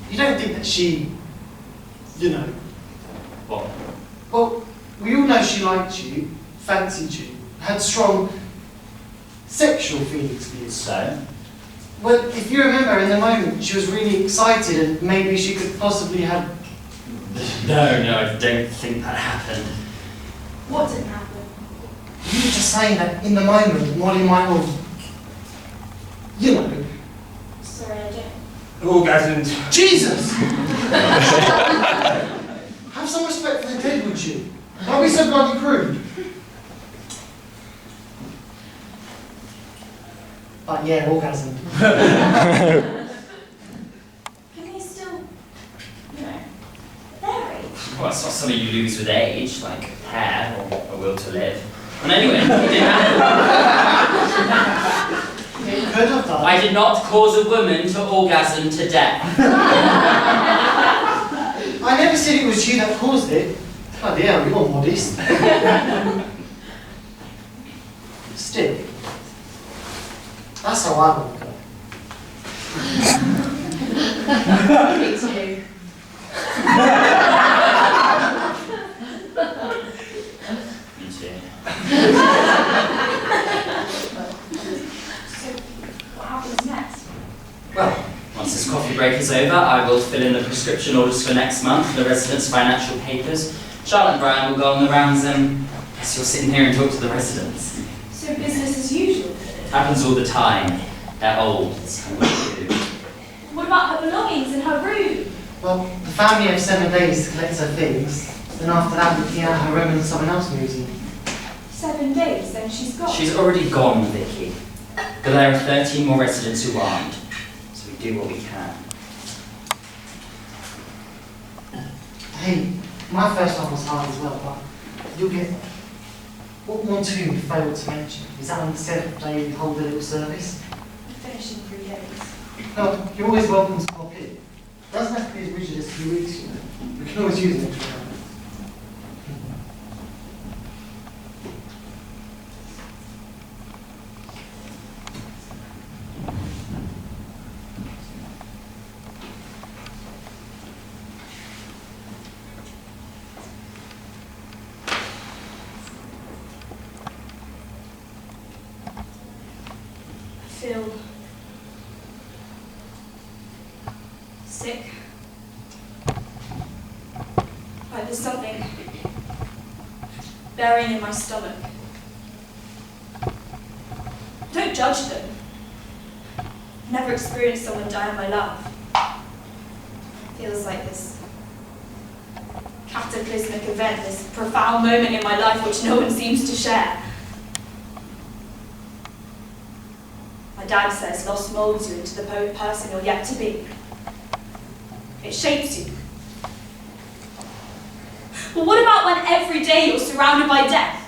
You don't think that she, you know, What? well, we all know she liked you, fancied you, had strong sexual feelings for you. So? Well, if you remember in the moment, she was really excited and maybe she could possibly have... No, I don't think that happened. What didn't happen? You were just saying that in the moment, Molly might have, you know... Sorry, I don't. Orgasmed. Jesus! Have some respect for the dead, would you? Don't be so bloody crude. But yeah, orgasm. improves with age, like hair or a will to live. And anyway, it didn't happen. It could have done. I did not cause a woman to orgasm to death. I never said it was you that caused it. Oh dear, you're modest. Still, that's how I would go. Me too. Me too. So, what happens next? Well, once this coffee break is over, I will fill in the prescription orders for next month, the residents' financial papers. Charlotte and Brian will go on the rounds and guess you'll sit in here and talk to the residents. So business as usual? Happens all the time. They're old, it's kind of what they do. What about her belongings and her room? Well, the family have 7 days to collect her things. Then after that, we can have her room and someone else moves in. 7 days, then she's gone. She's already gone, Vicky. But there are 13 more residents who aren't. So we do what we can. Hey, my first one was hard as well, but you'll get... What Montoon failed to mention is that instead they hold a little service. We finish in 3 days. No, you're always welcome to pop in. Doesn't have to be as rigid as 2 weeks, you know. We can always use an extra time. I feel sick. Like there's something burying in my stomach. Don't judge them. I've never experienced someone die in my life. It feels like this cataclysmic event, this profound moment in my life which no one seems to share. My dad says loss molds you into the person you're yet to be. It shapes you. Well, what about when every day you're surrounded by death?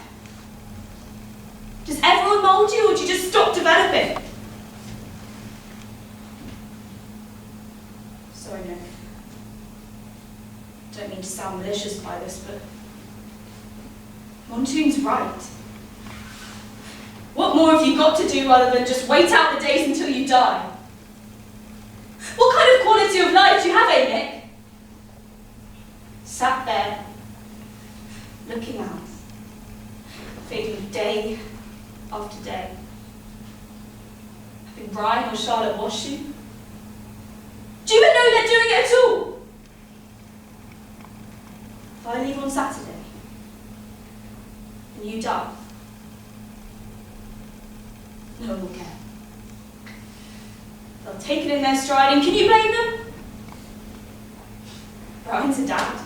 Does everyone mold you, or do you just stop developing? Sorry, Nick. Don't mean to sound malicious by this, but Montoon's right. What more have you got to do other than just wait out the days until you die? What kind of quality of life do you have, eh, Nick? Sat there, looking out, fading day after day. Having Brian or Charlotte wash you? Do you even know they're doing it at all? If I leave on Saturday, and you die, no one will care. They'll take it in their stride, and can you blame them? Brian's a dad.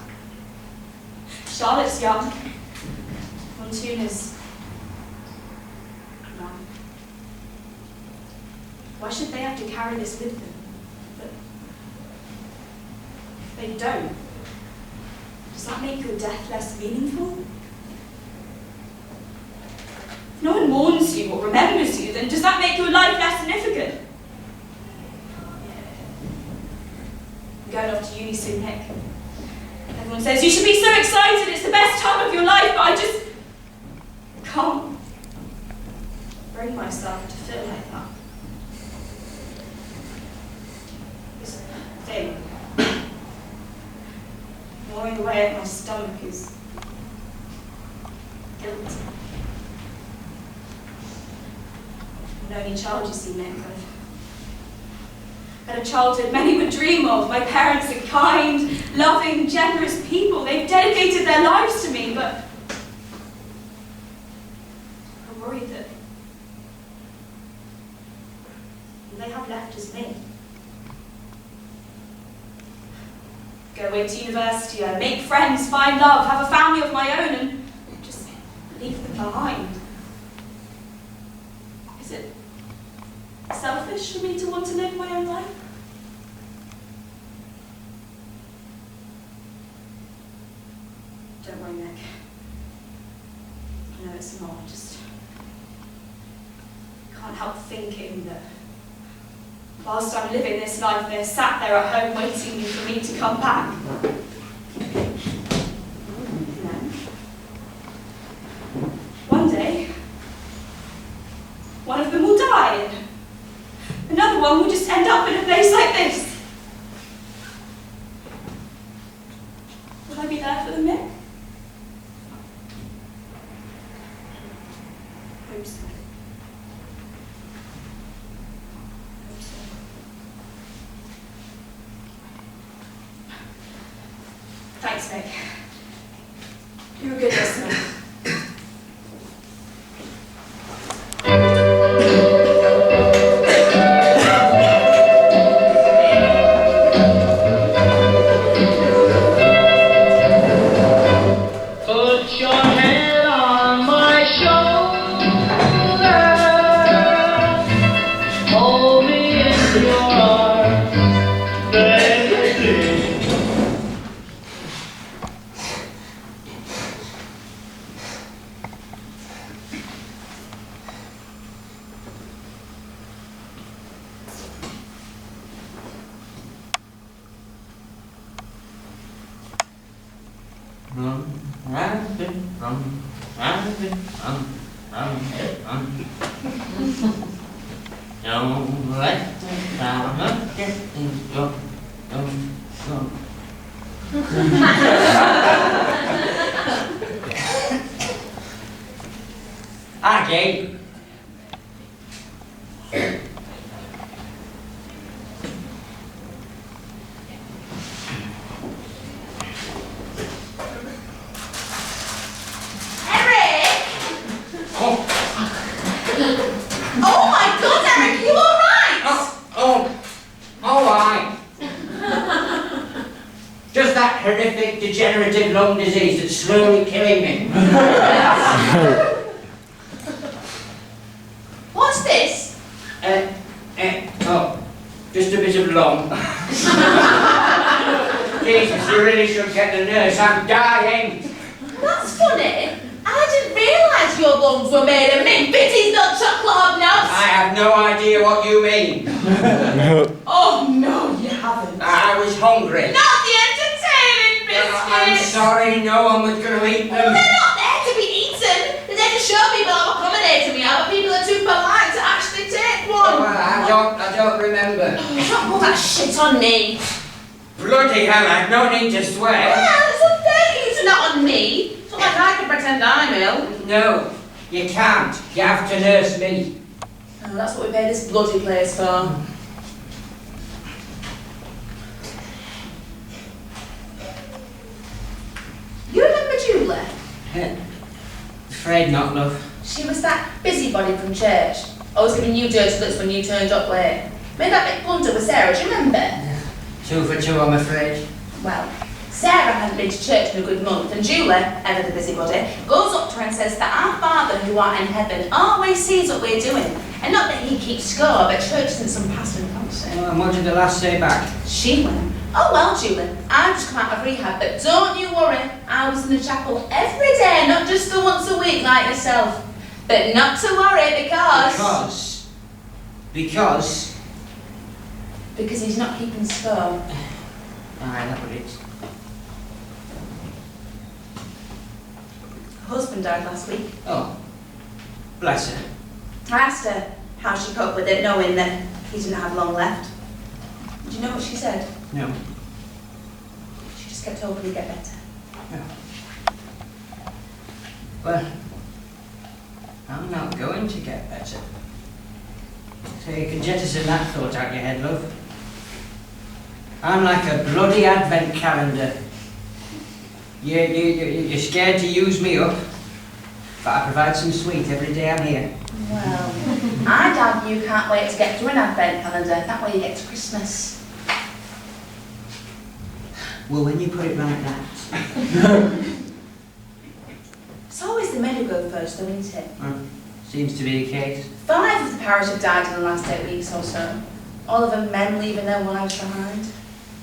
Charlotte's young. Montoon is young. Why should they have to carry this with them? But if they don't, does that make your death less meaningful? If no one mourns you or remembers you, then does that make your life less significant? I'm going off to uni soon, Nick. Everyone says you should be so excited, it's the best time of your life, but I just can't bring myself to feel like that. This thing gnawing away at my stomach is guilt. I'm an only child, you see, Mick. I've had a childhood many would dream of. My parents are kind, loving, generous people. They've dedicated their lives to me, but I'm worried that all they have left is me. Go away to university, make friends, find love, have a family of my own, and just leave them behind. Is it selfish for me to want to live my own life? Don't worry, sorry, Mick. I know it's not, I just can't help thinking that whilst I'm living this life, they're sat there at home waiting for me to come back. And then, one day, one of them will die, and another one will just end up in a place like this. Will I be there for them, Mick? Hope so. Hope so. Thanks, Mick. You're a good listener. Aggie. Degenerative lung disease that's slowly killing me. What's this? Oh, just a bit of lung. Jesus, you really should get the nurse. I'm dying. That's funny. I didn't realise your lungs were made of Mick Bitties, not chocolate hobnobs. I have no idea what you mean. Oh no, you haven't. I was hungry. Not the entertaining biscuits. I'm sorry, no one was going to eat them. Well, they're not there to be eaten. They're there to show people how accommodating we are, but people are too polite to actually take one. Well, I don't remember. Don't pull that shit on me. Bloody hell, I've no need to swear. Well, it's unfair for you to not on me. It's not like I can pretend I'm ill. No, you can't. You have to nurse me. Oh, that's what we pay this bloody place for. You remember Julie? Afraid not, love. She was that busybody from church. Always giving you dirty looks when you turned up late. Made that big blunder with Sarah, do you remember? 2 for 2, I'm afraid. Well, Sarah hadn't been to church in a good month, and Julie, ever the busybody, goes up to her and says that our Father who art in heaven always sees what we're doing. And not that he keeps score, but church isn't some passing fancy. And what did the lass say back? She went, "Oh well, Julie, I've just come out of rehab, but don't you worry, I was in the chapel every day, not just the once a week like yourself. But not to worry because... Because he's not keeping score." Aye, that was it. Her husband died last week. Oh, bless her. I asked her how she coped with it, knowing that he didn't have long left. Do you know what she said? No. She just kept hoping he'd get better. No. Well, I'm not going to get better. So you can jettison that thought out your head, love. I'm like a bloody advent calendar. You're scared to use me up, but I provide some sweet every day I'm here. Well, I doubt you can't wait to get through an advent calendar. That way you get to Christmas. Well, when you put it like that. It's always the men who go first, though, isn't it? Seems to be the case. 5 of the parish have died in the last 8 weeks or so. All of them men leaving their wives behind.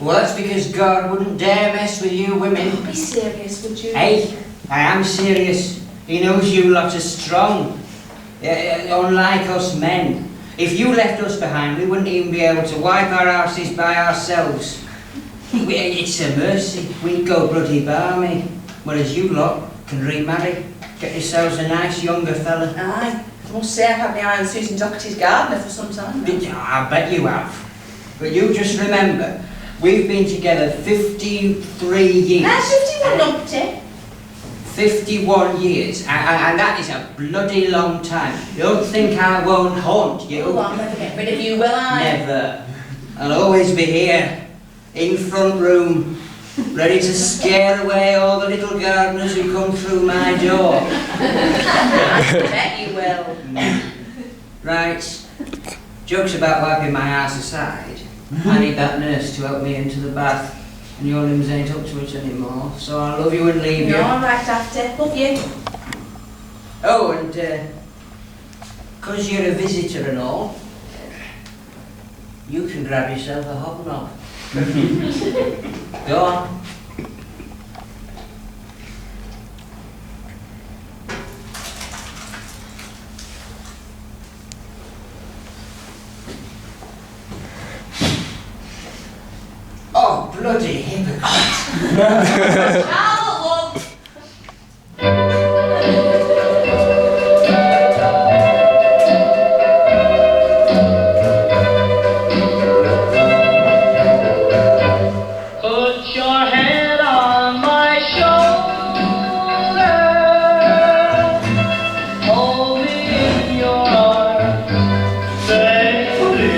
Well, that's because God wouldn't dare mess with you women. Be serious, would you? Hey, I am serious. He knows you lot are strong. Unlike us men. If you left us behind, we wouldn't even be able to wipe our arses by ourselves. It's a mercy. We'd go bloody balmy. Whereas you lot can remarry. Get yourselves a nice younger fella. Aye. I must say I've had my eye on Susan Doherty's gardener for some time now. I bet you have. But you just remember, we've been together 53 years. That's 51 numpty. 51 years, and that is a bloody long time. You don't think I won't haunt you? Oh, I'll never get rid of you, will I? Never. I'll always be here, in front room, ready to scare away all the little gardeners who come through my door. I bet you will. Right. Jokes about wiping my ass aside. I need that nurse to help me into the bath. And your limbs ain't up to it anymore, so I'll love you and leave you. You're alright, after. Love you. Oh, and, 'cause you're a visitor and all, you can grab yourself a hobnob. Go on. Oh, bloody hypocrite. Put your head on my shoulder, hold me in your arms, baby,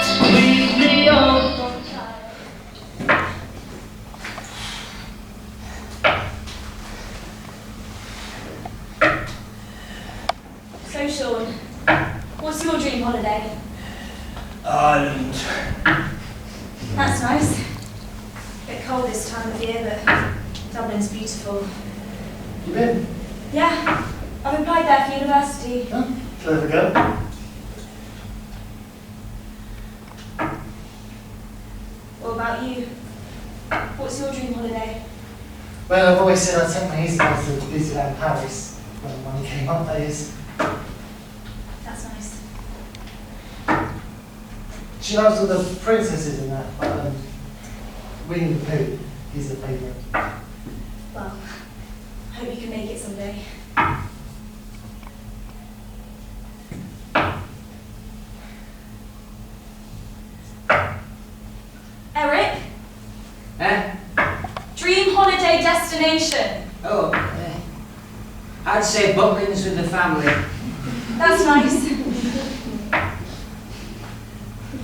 squeeze me oh so tight. So, Sean, what's your dream holiday? Ireland. That's nice. A bit cold this time of year, but Dublin's beautiful. You been? Yeah, I've applied there for university. Huh? Clever girl. What about you? What's your dream holiday? Well, I've always said I'd take my easy out to Disneyland Paris when the money came up, that is. That's nice. She loves all the princesses and that, but Winnie the Pooh is her favourite. Well, hope you can make it someday. Eric? Dream holiday destination. Oh, I'd say Butlins with the family. That's nice.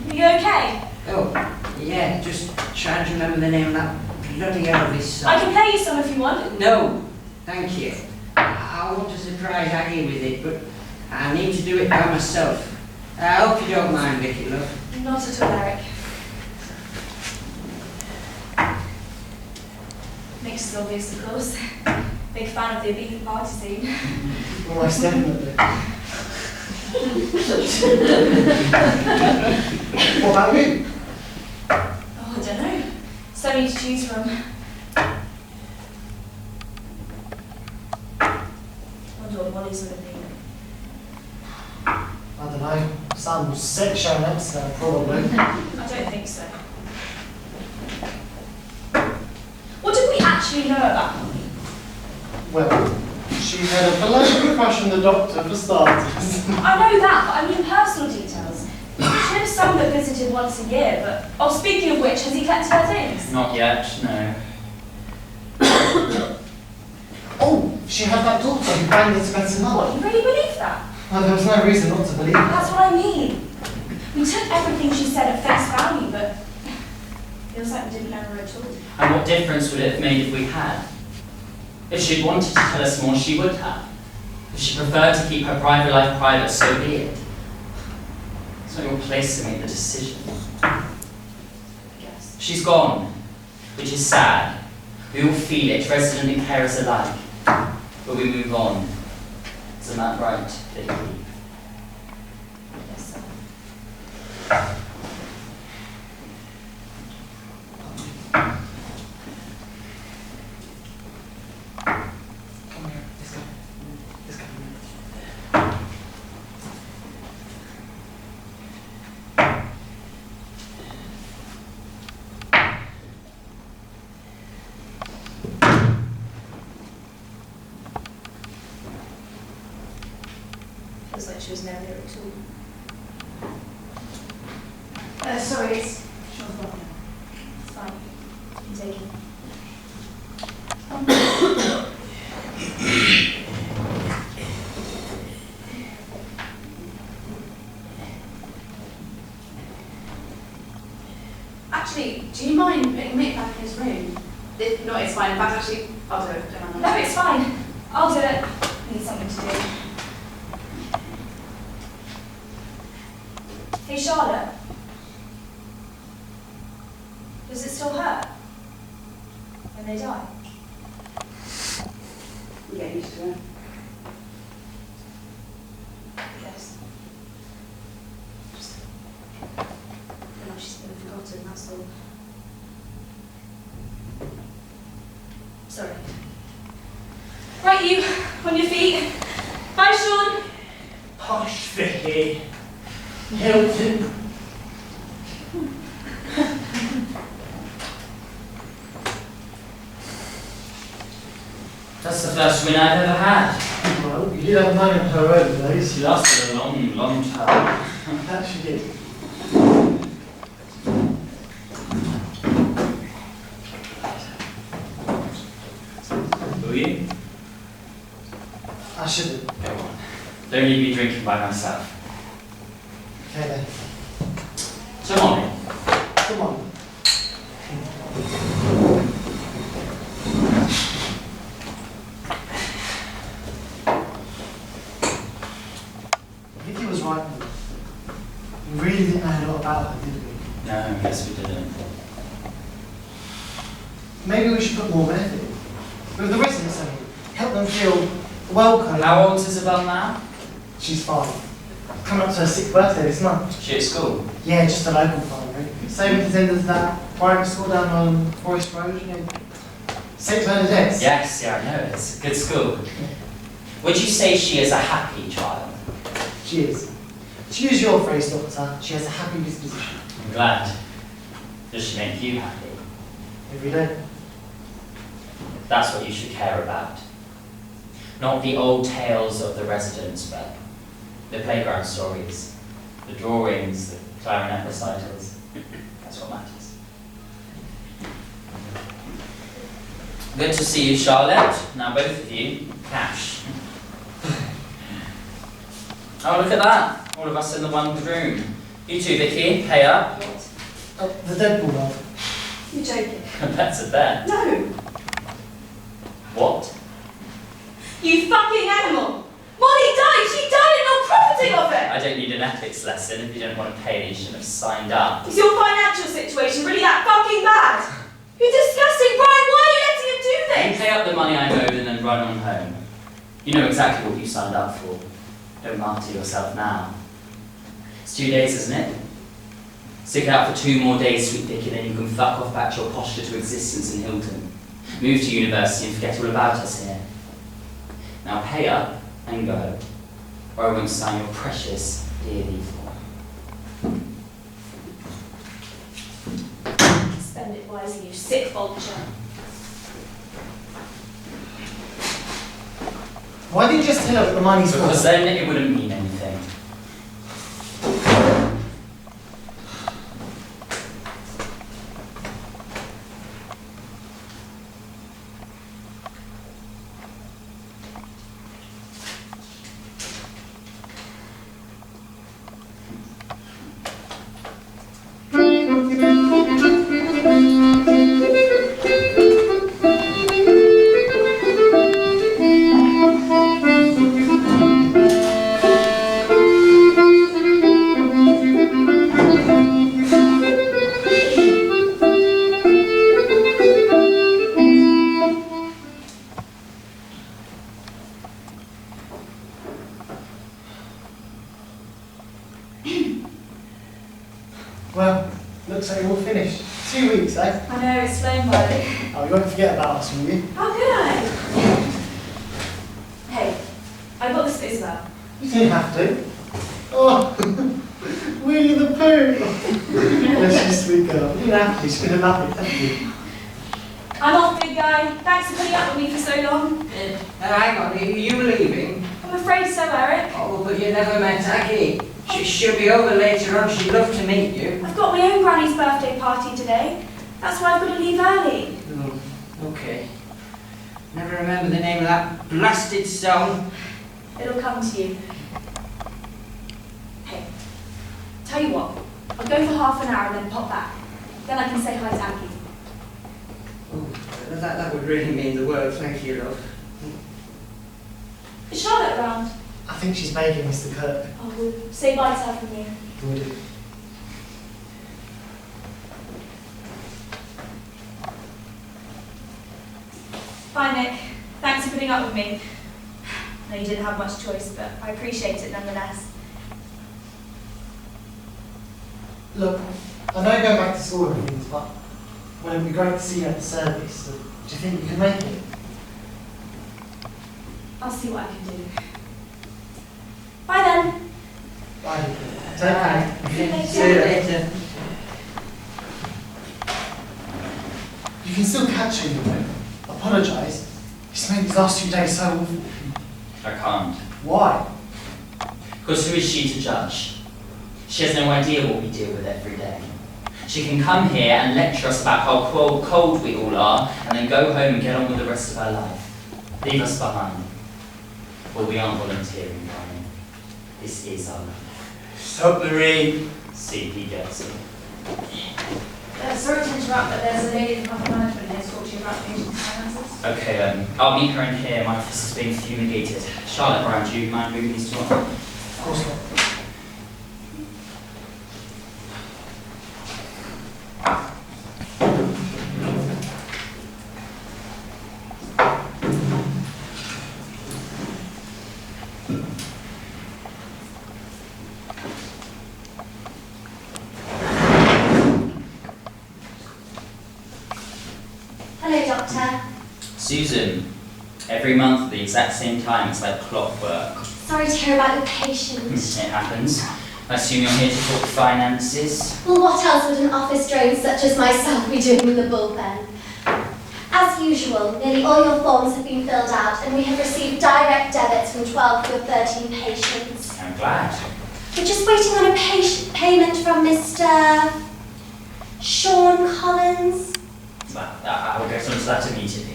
Are you okay? Oh, yeah, just trying to remember the name of that bloody Elvis song. I can play you some if you want. No, thank you. I want to surprise Aggie with it, but I need to do it by myself. I hope you don't mind, Vicky, love. Not at all, Eric. Mick's is obvious, of course. Big fan of the Ibiza party scene. Almost definitely. What about you? Oh, I don't know. So many to choose from. Wonder what Molly's would have been. I don't know. Some sex show next there, probably. I don't think so. What did we actually know about Molly? Well, she had a beloved crush on the doctor, for starters. I know that, but I mean personal details. She had a son that visited once a year, but... Oh, speaking of which, has he kept her things? Not yet, no. Oh, she had that daughter who banged into better What, mother. you really believe that? Well, there was no reason not to believe that. That's what I mean. We took everything she said at face value, but... feels like we didn't know her at all. And what difference would it have made if we had? If she'd wanted to tell us more, she would have. If she preferred to keep her private life private, so be it. It's not your place to make the decision. I guess. She's gone, which is sad. We all feel it, resident and carers alike. But we move on. Isn't that right, Vicky? Yes, sir. Feels like she was never here at all. Sorry, it's Sean's brother. It's fine. You can take him. Actually, do you mind putting Mick back in his room? If not, it's fine. In fact, actually, I'll do it. Don't mind. No, it's fine. I'll do it. I need something to do. Hey, Charlotte. Does it still hurt when they die? You get used to it. I guess. Just feel like she's been forgotten, that's all. Sorry. Right, you, on your feet. Bye, Sean. Hush, Vicky. Hilton. That's the first win I've ever had. Well, you did have a man in her early days. She lasted a long, long time. That she did. Will you? I shouldn't. Go on. Don't leave me drinking by myself. Okay then. Come on in. Come on. Vicky was right. We really didn't know a lot about her, did we? No, I guess we didn't. Maybe we should put more effort in. With the residents, I mean, help them feel welcome. How old is Isabel now? She's 5. Coming up to her 6th birthday this month. She at school? Yeah, just a local primary. Same as that private school down on Forest Road, you know. St. Bernadette's. Yes, yeah, I know. It's a good school. Would you say she is a happy child? She is. To use your phrase, Doctor, she has a happy disposition. I'm glad. Does she make you happy? Every day. That's what you should care about. Not the old tales of the residents, but the playground stories, the drawings, the clarinet recitals. That's what matters. Good to see you, Charlotte. Now both of you, cash. Oh, look at that. All of us in the one room. You two, Vicky, pay up. The Deadpool love. You're joking. That's a bet. No. What? You fucking animal! Molly died! She died and you're profiting of it! I don't need an ethics lesson. If you don't want to pay, then you shouldn't have signed up. Is your financial situation really that fucking bad? You're disgusting, Brian! Why are you letting him do You this? pay up the money I owed and then run on home. You know exactly what you signed up for. Don't martyr yourself now. It's 2 days, isn't it? Stick it out for 2 more days, sweet Vicky, then you can fuck off back to your posture to existence in Hilton. Move to university and forget all about us here. Now pay up and go, or I won't sign your precious dearly for. Spend it wisely, you sick vulture. Why didn't you just tell her what the money's for? Because then it wouldn't mean anything. Well, looks like you're all finished. 2 weeks, eh? I know, it's flown by. Oh, you won't forget about us, will you? How could I? Hey, I got this for Isabel. You didn't have to. Oh, Winnie the Pooh. Bless you, sweet girl. You didn't have to. She's going to love it, haven't you? I'm off, big guy. Thanks for putting up with me for so long. Hang on, are you leaving? I'm afraid so, Eric. Oh, but you never met Aggie. She'll be over later on. She'd love to meet you. I've got my own granny's birthday party today. That's why I've got to leave early. Oh, okay. Never remember the name of that blasted song. It'll come to you. Hey, tell you what, I'll go for half an hour and then pop back. Then I can say hi to Aggie. Oh, that would really mean the world. Thank you, love. Is Charlotte around? I think she's making Mr. Kirk. Oh, well, say bye to her from me. Will do. Bye, Mick. Thanks for putting up with me. I know you didn't have much choice, but I appreciate it nonetheless. Look, I know going back to school and things, but well, it'd be great to see you at the service. So, do you think you can make it? I'll see what I can do. Bye then. Bye. Take care. See you later. You can still catch her, you know. Apologise. He's made these last 2 days so awful. I can't. Why? Because who is she to judge? She has no idea what we deal with every day. She can come here and lecture us about how cold we all are, and then go home and get on with the rest of her life. Leave us behind. Well, we aren't volunteering, darling. This is our life. Submarine. See, he gets it. Sorry to interrupt, but there's a lady in public management here to talk to you about patient finances. Okay, I'll meet her in here. My office is being fumigated. Charlotte Brown, do you mind moving these to one? Of course not. Hello, Doctor. Susan, every month at the exact same time, it's like clockwork. Sorry to hear about your patient. It happens. I assume you're here to talk finances. Well, what else would an office drone such as myself be doing in the bullpen? As usual, nearly all your forms have been filled out and we have received direct debits from 12 of your 13 patients. I'm glad. We're just waiting on a payment from Mr. Sean Collins. Well, I will get onto that immediately.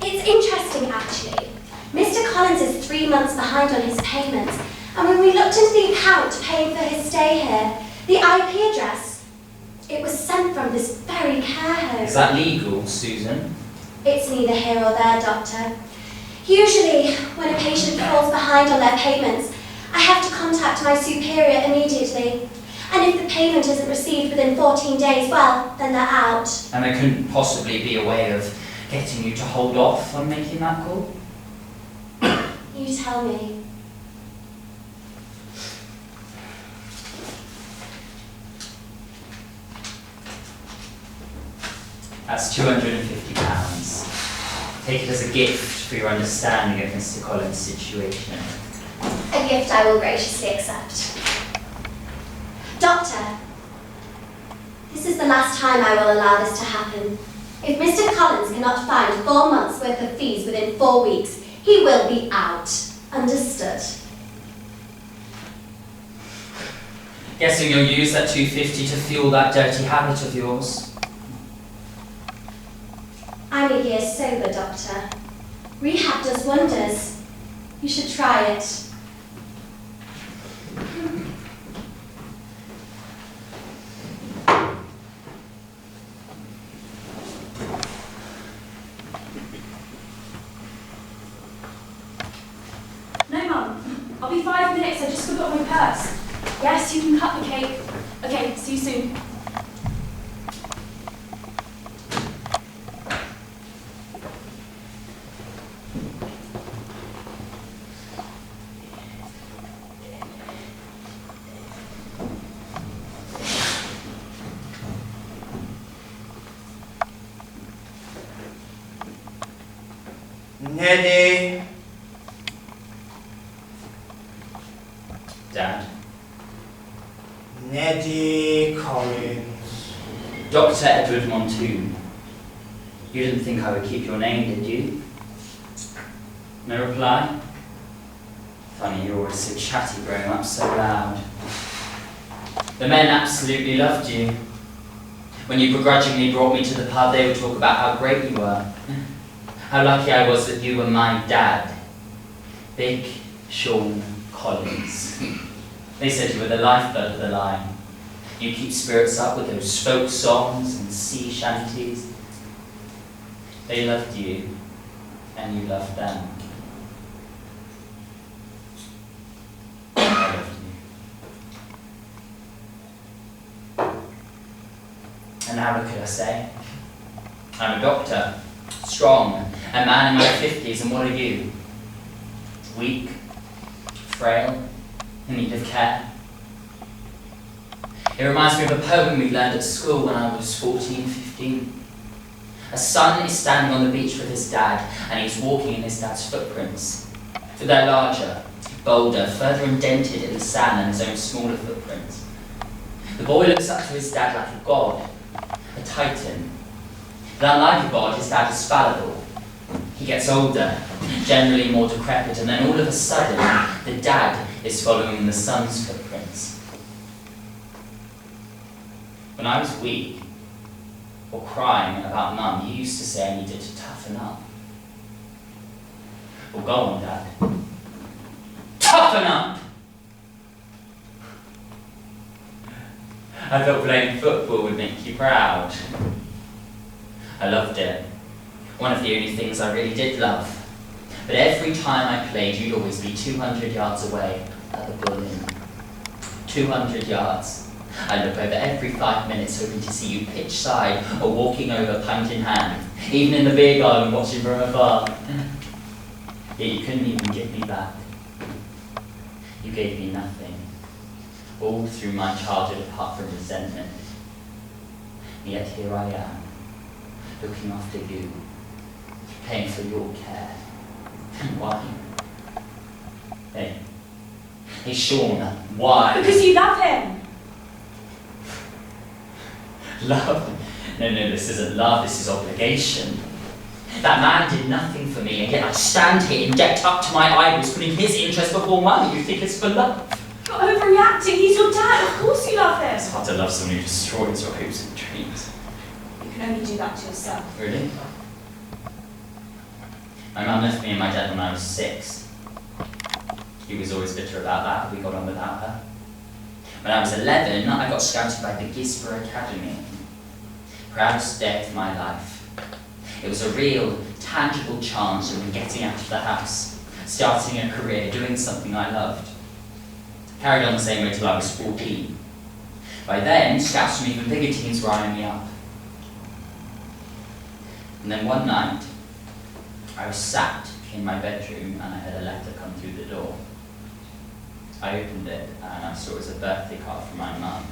It's interesting, actually. Mr. Collins is 3 months behind on his payments, and when we looked into the account paying for his stay here, the IP address, it was sent from this very care home. Is that legal, Susan? It's neither here or there, Doctor. Usually, when a patient falls behind on their payments, I have to contact my superior immediately. And if the payment isn't received within 14 days, well, then they're out. And there couldn't possibly be a way of getting you to hold off on making that call? You tell me. That's £250. Take it as a gift for your understanding of Mr. Collins' situation. A gift I will graciously accept. Doctor, this is the last time I will allow this to happen. If Mr. Collins cannot find 4 months' worth of fees within 4 weeks, he will be out. Understood? Guessing you'll use that £250 to fuel that dirty habit of yours? I'm a year sober, Doctor. Rehab does wonders. You should try it. No, Mum. I'll be 5 minutes. I just forgot my purse. Yes, you can cut the cake. Okay, see you soon. Neddy. Dad. Neddy Collins. Dr. Edward Montoon. You didn't think I would keep your name, did you? No reply? Funny, you're always so chatty growing up so loud. The men absolutely loved you. When you begrudgingly brought me to the pub, they would talk about how great you were. How lucky I was that you were my dad. Big Sean Collins. They said you were the lifeblood of the line. You keep spirits up with those folk songs and sea shanties. They loved you, and you loved them. I loved you. And now what could I say? I'm a doctor, strong, a man in my 50s, and what are you? Weak, frail, in need of care. It reminds me of a poem we learned at school when I was 14, 15. A son is standing on the beach with his dad, and he's walking in his dad's footprints. They're larger, bolder, further indented in the sand than his own smaller footprints. The boy looks up to his dad like a god, a titan. But unlike a god, his dad is fallible. He gets older, generally more decrepit, and then all of a sudden, the dad is following the son's footprints. When I was weak, or crying about Mum, you used to say I needed to toughen up. Well, go on, Dad. Toughen up! I thought playing football would make you proud. I loved it. One of the only things I really did love. But every time I played, you'd always be 200 yards away at the bull inn. 200 yards. I'd look over every 5 minutes hoping to see you pitch side or walking over pint in hand, even in the beer garden watching from afar. Yet you couldn't even give me back. You gave me nothing. All through my childhood apart from resentment. Yet here I am, looking after you, paying for your care. And why? Hey, Sean, why? Because you love him. Love? No, this isn't love, this is obligation. That man did nothing for me, and yet I stand here in debt up to my eyeballs, putting his interest before mine. You think it's for love? You're overreacting. He's your dad. Of course you love him. It's hard to love someone who destroys your hopes and dreams. You can only do that to yourself. Really? My mum left me and my dad when I was 6. He was always bitter about that, but we got on without her. When I was 11, I got scouted by the Gisborough Academy. Proudest day of my life. It was a real, tangible chance of me getting out of the house, starting a career, doing something I loved. Carried on the same way till I was 14. By then, scouts from even bigger teams were eyeing me up. And then one night, I was sat in my bedroom and I had a letter come through the door. I opened it and I saw it was a birthday card from my mum.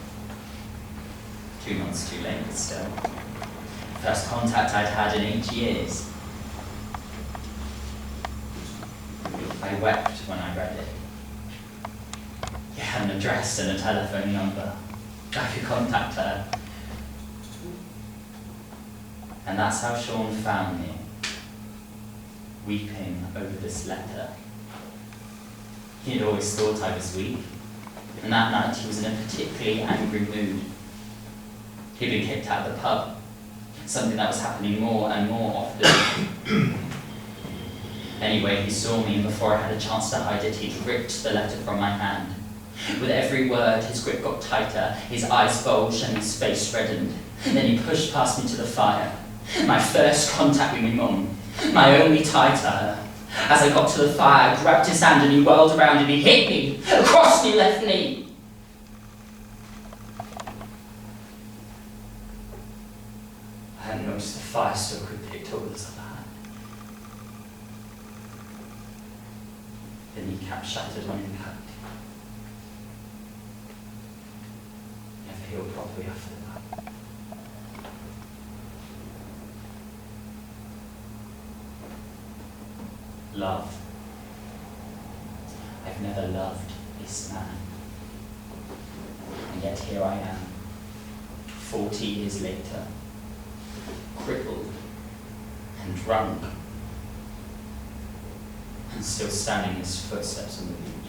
2 months too late, but still. First contact I'd had in 8 years. I wept when I read it. It had an address and a telephone number. I could contact her. And that's how Sean found me, weeping over this letter. He had always thought I was weak, and that night he was in a particularly angry mood. He'd been kicked out of the pub, something that was happening more and more often. Anyway, he saw me, and before I had a chance to hide it, he'd ripped the letter from my hand. With every word, his grip got tighter, his eyes bulged, and his face reddened. Then he pushed past me to the fire. My first contact with my mum, my only tie to her. As I got to the fire, I grabbed his hand and he whirled around and he hit me, across my left knee. I hadn't noticed the fire so quickly it told us of that. The kneecap shattered on impact. Never healed properly after that. Love. I've never loved this man. And yet here I am, 40 years later, crippled and drunk, and still standing in his footsteps on the beach.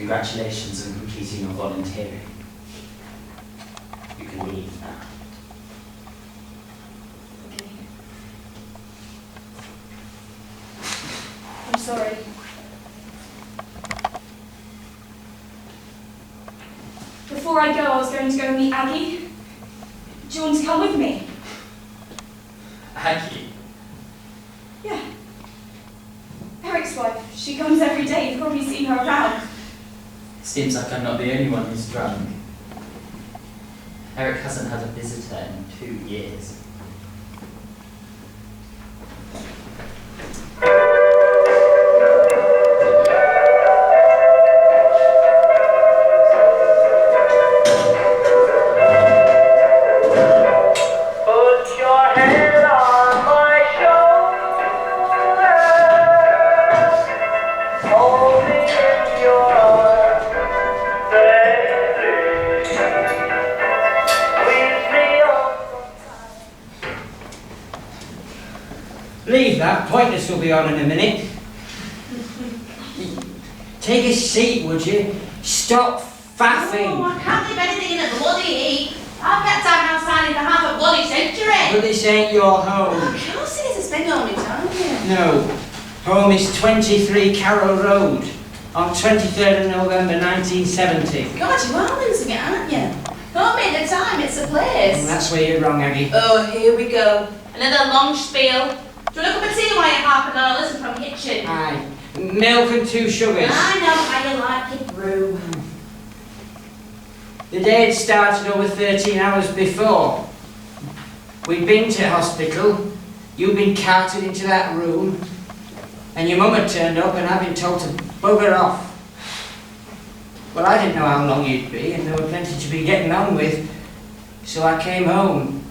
Congratulations on completing your volunteering. You can leave now. Okay. I'm sorry. Before I go, I was going to go meet Aggie. Do you want to come with me? Aggie? Yeah. Eric's wife. She comes every day. You've probably seen her around. Seems like I'm not the only one who's drunk. Eric hasn't had a visitor in 2 years. Leave that. Pointless will be on in a minute. Take a seat, would you? Stop faffing. Oh, I can't leave anything in a bloody heap. I've kept time outside for half a bloody century. But this ain't your home. Of course it is. It's been on me, don't you? No. Home is 23 Carroll Road on 23rd of November 1970. God, you are losing it, aren't you? Home at the time, it's a place. That's where you're wrong, Aggie. Oh, here we go. Another long spiel. Do you want a cup of tea while you're half an hour listen from the kitchen? Aye. Milk and 2 sugars. I know how you like it brew. The day had started over 13 hours before. We'd been to hospital, you'd been carted into that room, and your mum had turned up and I'd been told to bugger off. Well, I didn't know how long you'd be, and there were plenty to be getting on with, so I came home.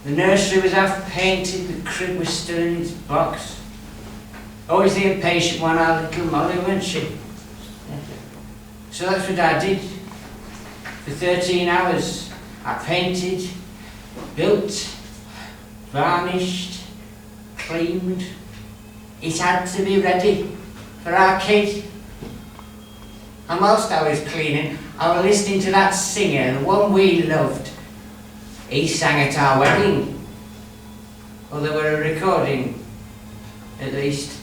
The nursery was half painted, the crib was still in its box. Always the impatient one, our little Molly, wasn't she? So that's what I did. For 13 hours, I painted, built, varnished, cleaned. It had to be ready for our kid. And whilst I was cleaning, I was listening to that singer, the one we loved. He sang at our wedding. Or there were a recording, at least.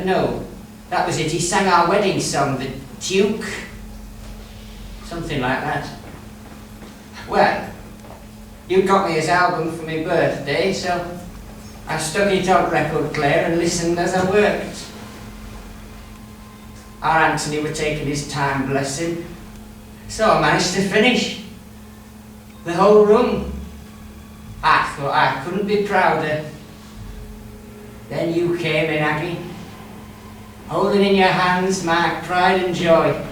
No, that was it. He sang our wedding song, The Duke. Something like that. Well, you got me his album for my birthday, so I stuck it on record player and listened as I worked. Our Anthony were taking his time, bless him, so I managed to finish the whole room. I thought I couldn't be prouder. Then you came in, Aggie, holding in your hands my pride and joy.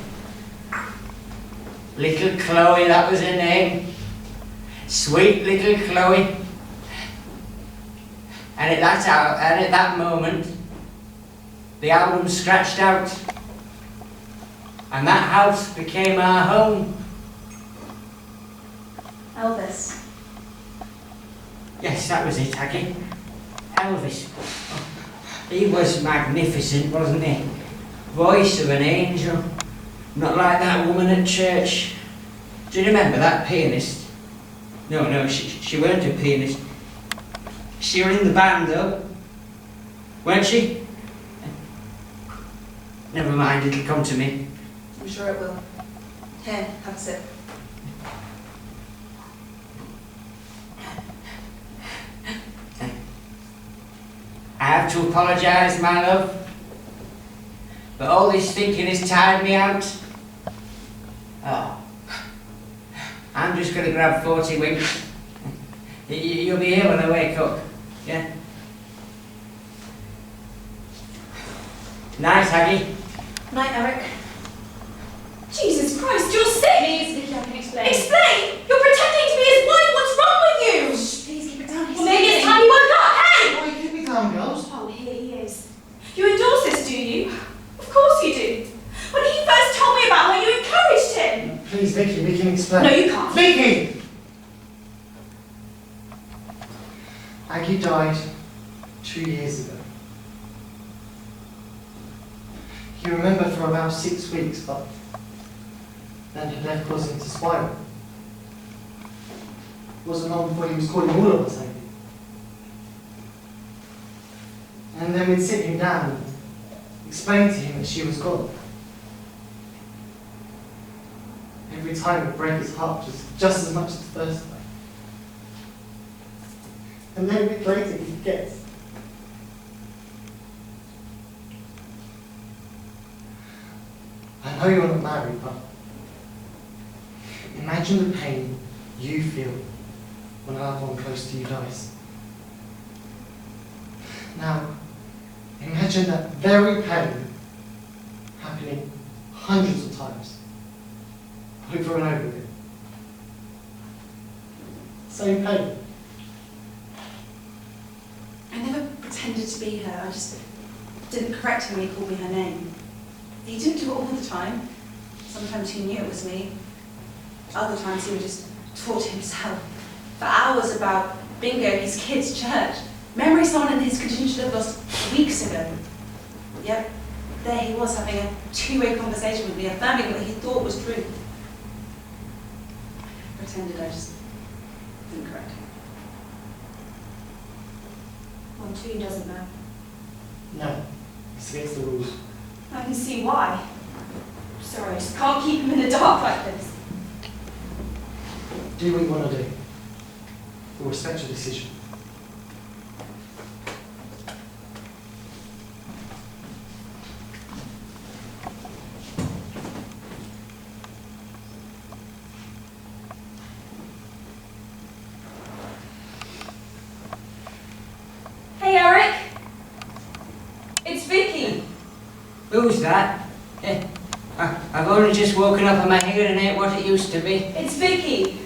Little Chloe, that was her name. Sweet little Chloe. And at that moment, the album scratched out. And that house became our home. Elvis. Yes, that was it, Aggie. Elvis. Oh, he was magnificent, wasn't he? Voice of an angel. Not like that woman at church. Do you remember that pianist? No, she weren't a pianist. She was in the band though, weren't she? Never mind, it'll come to me. I'm sure it will. Here, have a sip. I have to apologise, my love, but all this thinking has tired me out. Oh, I'm just going to grab 40 winks. You'll be here when I wake up, yeah? Night, Aggie. Night, Eric. Jesus Christ, you're sick! Please, Vicky, I can explain. Explain! You're pretending to be his wife! What's wrong with you? Shh, please keep it down. Well, maybe it's time you woke up! Hey! Why keep me down, girls? Oh, here he is. You endorse this, do you? Of course you do. When he first told me about her, you encouraged him. Please, Vicky, we can explain. No, you can't. Vicky! Aggie died 2 years ago. He remembered for about 6 weeks, but then he left us into spiral. It wasn't long before he was calling all of us Aggie. And then we'd sit him down and explain to him that she was gone. Every time it break his heart just as much as the first time. And then a week later he forgets. I know you're not married, but imagine the pain you feel when a loved one close to you dies. Now, imagine that very pain happening hundreds of times, over and over again. Same pain. I never pretended to be her. I just didn't correct him when he called me her name. He didn't do it all the time. Sometimes he knew it was me. Other times he would just talk to himself for hours about bingo, his kids' church, memory someone in his contingent should have lost weeks ago. Yep, there he was having a two-way conversation with me, affirming what he thought was true. I pretended, I just didn't correct him. Montoon doesn't know. No, it's against the rules. I can see why. Sorry, I just can't keep him in the dark like this. Do what you want to do. We'll respect your decision. Hey, Eric. It's Vicky. Who's that? I've only just woken up and my hearing ain't what it used to be. It's Vicky.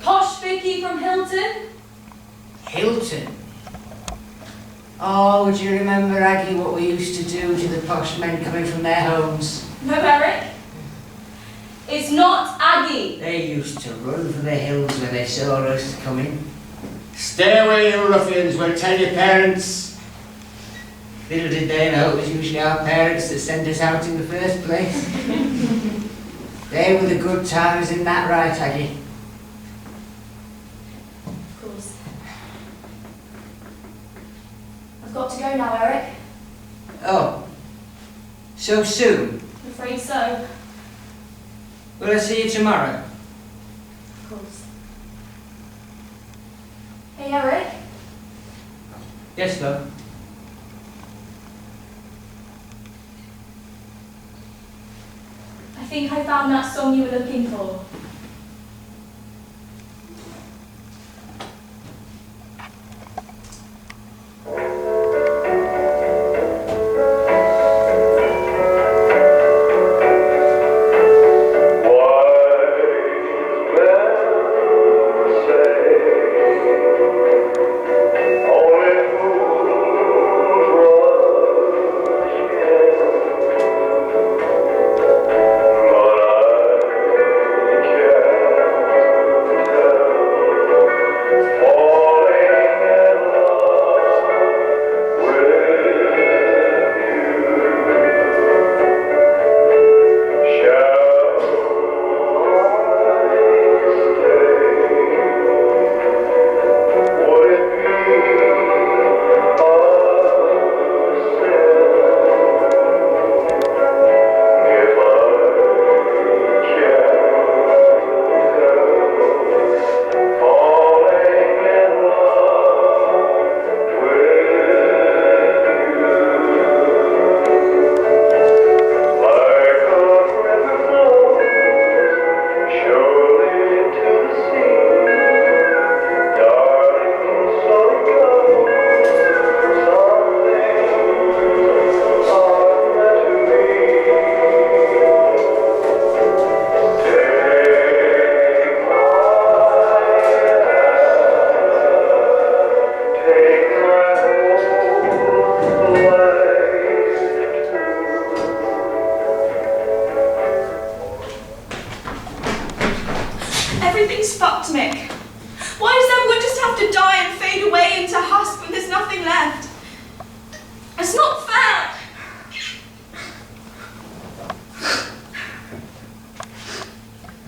Posh Vicky from Hilton. Hilton? Oh, would you remember, Aggie, what we used to do to the posh men coming from their homes? No, Eric. It's not Aggie. They used to run for the hills when they saw us coming. Stay away, you ruffians, we'll tell your parents. Little did they know it was usually our parents that sent us out in the first place. They were the good times, in that right, Aggie? Of course. I've got to go now, Eric. Oh, so soon? I'm afraid so. Will I see you tomorrow? Of course. Hey, Eric. Yes, love? I think I found that song you were looking for. But I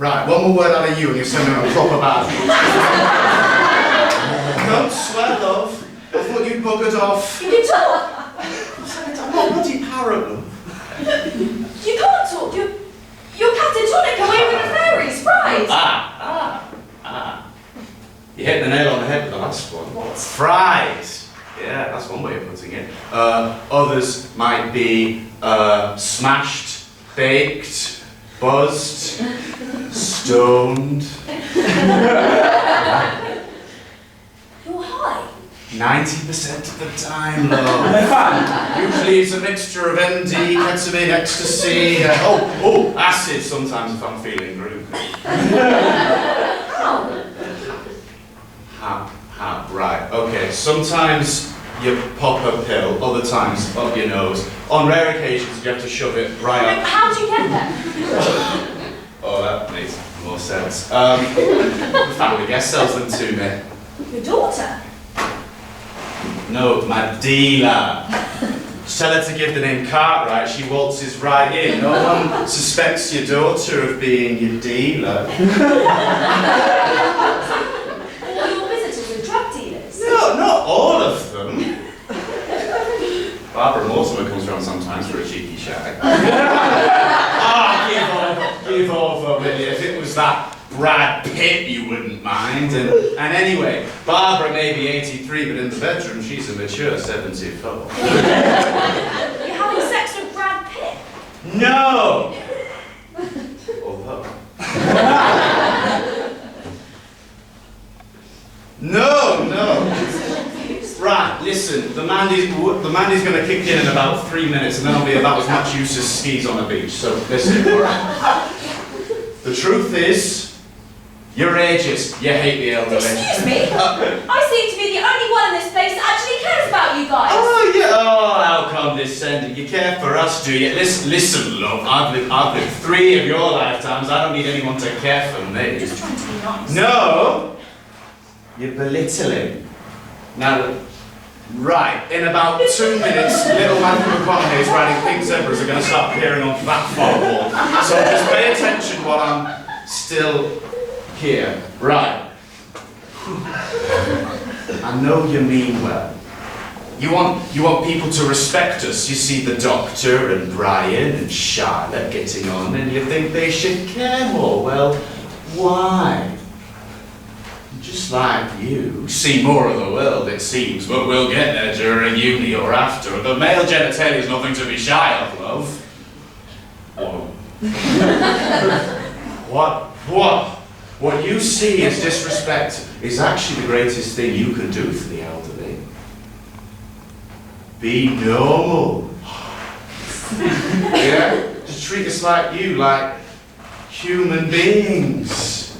Right, one more word out of you and you're sending a proper bad. Don't swear, love. I thought you'd buggered off. You can talk. I'm not bloody parrot, love. You can't talk. You're catatonic away with the fairies, right? You hit the nail on the head with the last one. What? Fries. Yeah, that's one way of putting it. Others might be smashed, baked, buzzed, stoned. You're high. 90% of the time, love. Usually it's a mixture of MD, ketamine, ecstasy, acid sometimes if I'm feeling groovy. Right, okay. Sometimes you pop a pill, other times up your nose. On rare occasions you have to shove it right up. How do you get there? Oh, that makes more sense. The family guest sells them to me. Your daughter? No, my dealer. Just tell her to give the name Cartwright, she waltzes right in. No one suspects your daughter of being your dealer. All your visitors are drug dealers? No, not all of them. Barbara Mortimer comes around sometimes for a cheeky shag. Give over, will you? If it was that Brad Pitt, you wouldn't mind. And anyway, Barbara may be 83, but in the bedroom, she's a mature 74. You're having sex with Brad Pitt? No! Although. No. Right, listen, the Mandy's going to kick in about 3 minutes, and then I'll be about as much use as skis on a beach. So listen, all right. The truth is, you're ageist. You hate the elderly. Excuse me? I seem to be the only one in this place that actually cares about you guys. Oh, yeah. Oh, how condescending. You care for us, do you? Listen, love, I've lived 3 of your lifetimes. I don't need anyone to care for me. Just trying to be nice. No! You're belittling. Now, right, in about 2 minutes, little Matthew McConaughey's riding pink zebras are going to start appearing on that far wall. So just pay attention while I'm still here. Right. I know you mean well. You want people to respect us. You see the Doctor and Brian and Charlotte getting on, and you think they should care more. Well, why? Just like you, see more of the world, it seems, but we'll get there during uni or after. The male genitalia is nothing to be shy of, love. Whoa. What you see as disrespect is actually the greatest thing you can do for the elderly. Be normal. Yeah? Just treat us like you, like human beings.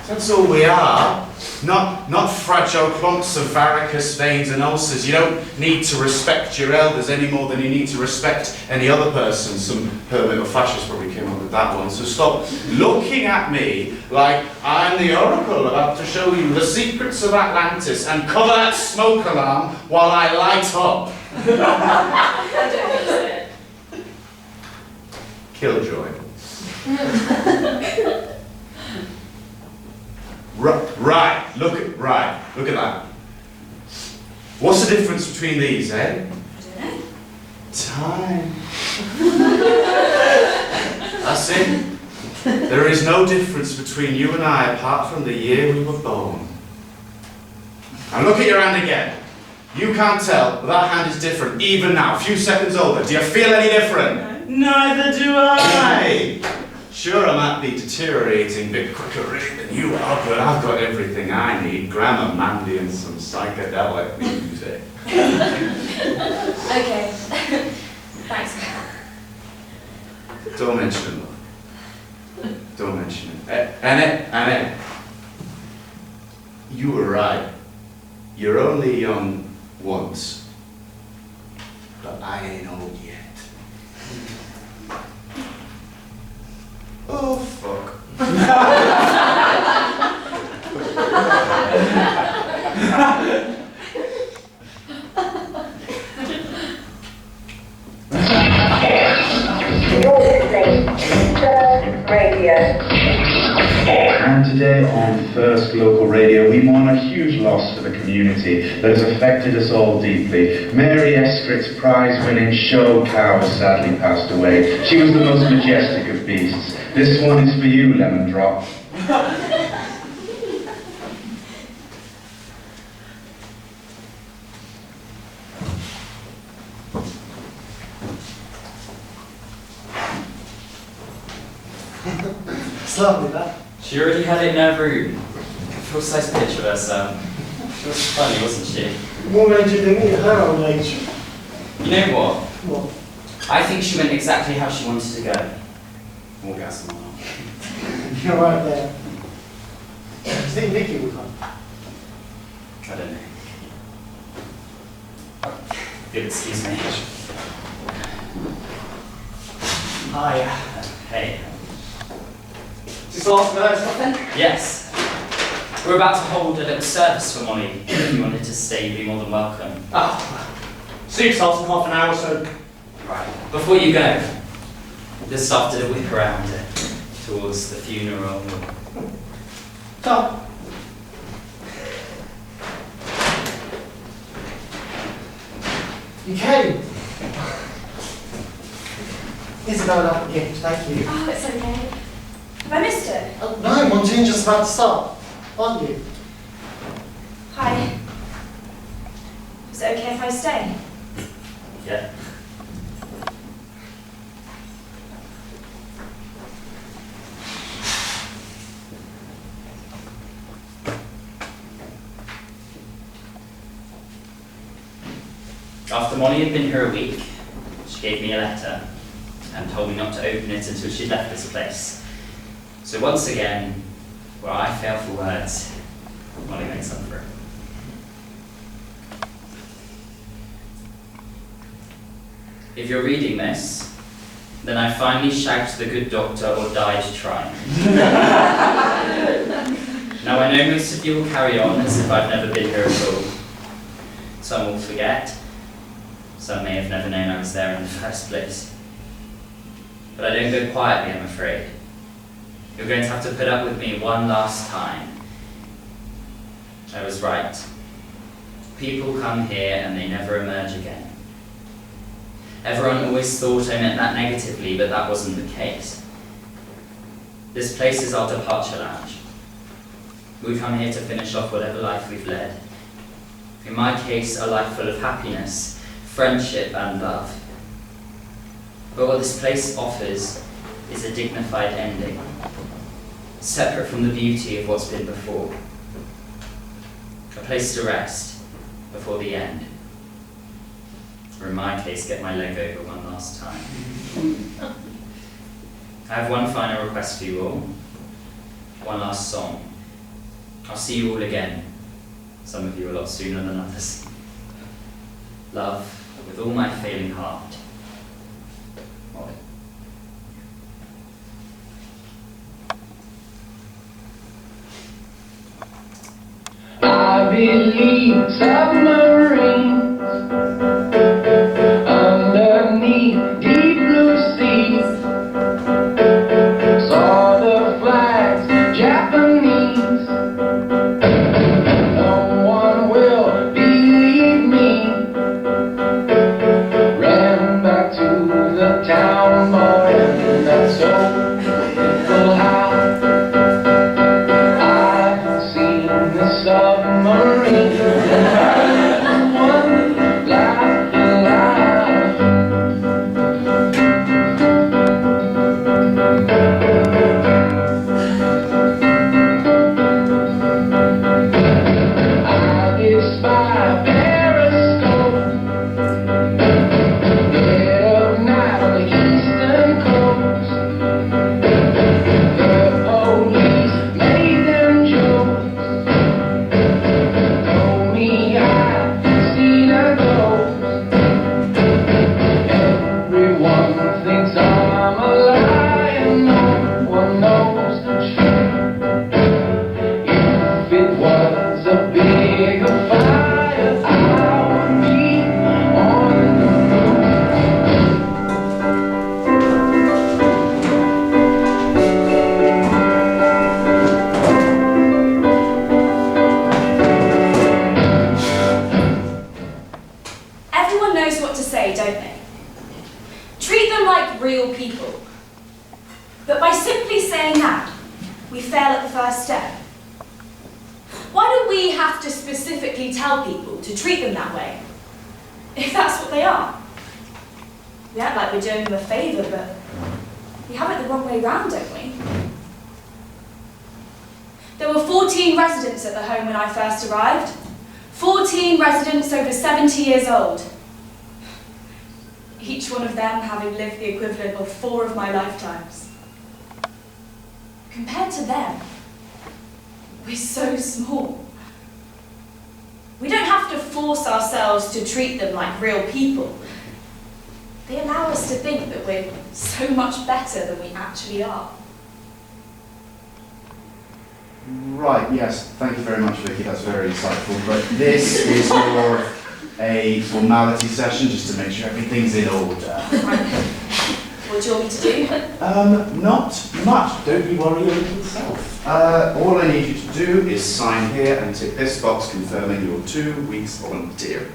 That's all we are. Not fragile clumps of varicose veins and ulcers. You don't need to respect your elders any more than you need to respect any other person. Some hermit or fascist probably came up with that one. So stop looking at me like I'm the oracle about to show you the secrets of Atlantis and cover that smoke alarm while I light up. Killjoy. Right, look at that. What's the difference between these, eh? I don't know. Time. That's it. There is no difference between you and I apart from the year we were born. Now look at your hand again. You can't tell, but that hand is different, even now, a few seconds older. Do you feel any different? No. Neither do I. Sure, I might be deteriorating a bit quicker rate than you are, but I've got everything I need. Grammar, Mandy, and some psychedelic music. Okay. Thanks, Matt. Don't mention it, love. Don't mention it. Annie. You were right. You're only young once. But I ain't old yet. Oh, fuck. You're listening to Radio. on First Local Radio, we mourn a huge loss for the community that has affected us all deeply. Mary Estritt's prize-winning show cow sadly passed away. She was the most majestic of beasts. This one is for you, Lemon Drop. It's lovely, that. She already had it in her room. Full-size picture of herself. She was funny, wasn't she? What made you think at her old age? You know what? What? I think she went exactly how she wanted to go. Orgasm or not. You're right there. Do you think Vicky will come? I don't know. You'll excuse me. Hi. Hey. Is this all for something? Yes. We're about to hold a little service for Molly. If you wanted to stay, you'd be more than welcome. Oh. Suits off in half an hour, so. Right. Before you go, just after the whip around towards the funeral. Tom. You came. Isabel, that gift, thank you. Oh, it's okay. Have I missed it? Oh, no, Montoon's just about to start, aren't you? Hi. Is it okay if I stay? Yeah. After Molly had been here a week, she gave me a letter and told me not to open it until she'd left this place. So once again, where I fail for words, Molly makes up for it. If you're reading this, then I finally shagged the good doctor or died trying. Now I know most of you will carry on as if I've never been here at all. Some will forget. Some may have never known I was there in the first place. But I don't go quietly, I'm afraid. You're going to have to put up with me one last time. I was right. People come here and they never emerge again. Everyone always thought I meant that negatively, but that wasn't the case. This place is our departure lounge. We come here to finish off whatever life we've led. In my case, a life full of happiness, friendship and love. But what this place offers is a dignified ending, separate from the beauty of what's been before. A place to rest before the end. Or in my case, get my leg over one last time. I have one final request for you all. One last song. I'll see you all again. Some of you a lot sooner than others. Love with all my failing heart. Molly. I believe submarines underneath deep blue seas. Saw the flags, Japanese. No one will believe me. Ran back to the town, boy, and that's so full how I've seen the submarine. One laugh alive. I did spy periscope dead of night on the eastern coast. The police made them jokes. Told me I'd seen a ghost. Everyone thinks I'm a liar. No one knows the truth. If it was a bigger fire, I knows what to say, don't they? Treat them like real people. But by simply saying that, we fail at the first step. Why do we have to specifically tell people to treat them that way, if that's what they are? We act like we're doing them a favour, but we have it the wrong way round, don't we? There were 14 residents at the home when I first arrived. 14 residents over 70 years old. Each one of them having lived the equivalent of 4 of my lifetimes. Compared to them, we're so small. We don't have to force ourselves to treat them like real people. They allow us to think that we're so much better than we actually are. Right, yes, thank you very much, Vicky, that's very insightful. But this is more a formality session, just to make sure everything's in order. What do you want me to do? Not much, don't you worry your little self. All I need you to do is sign here and tick this box confirming your 2 weeks volunteering.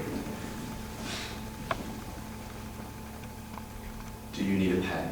Do you need a pen?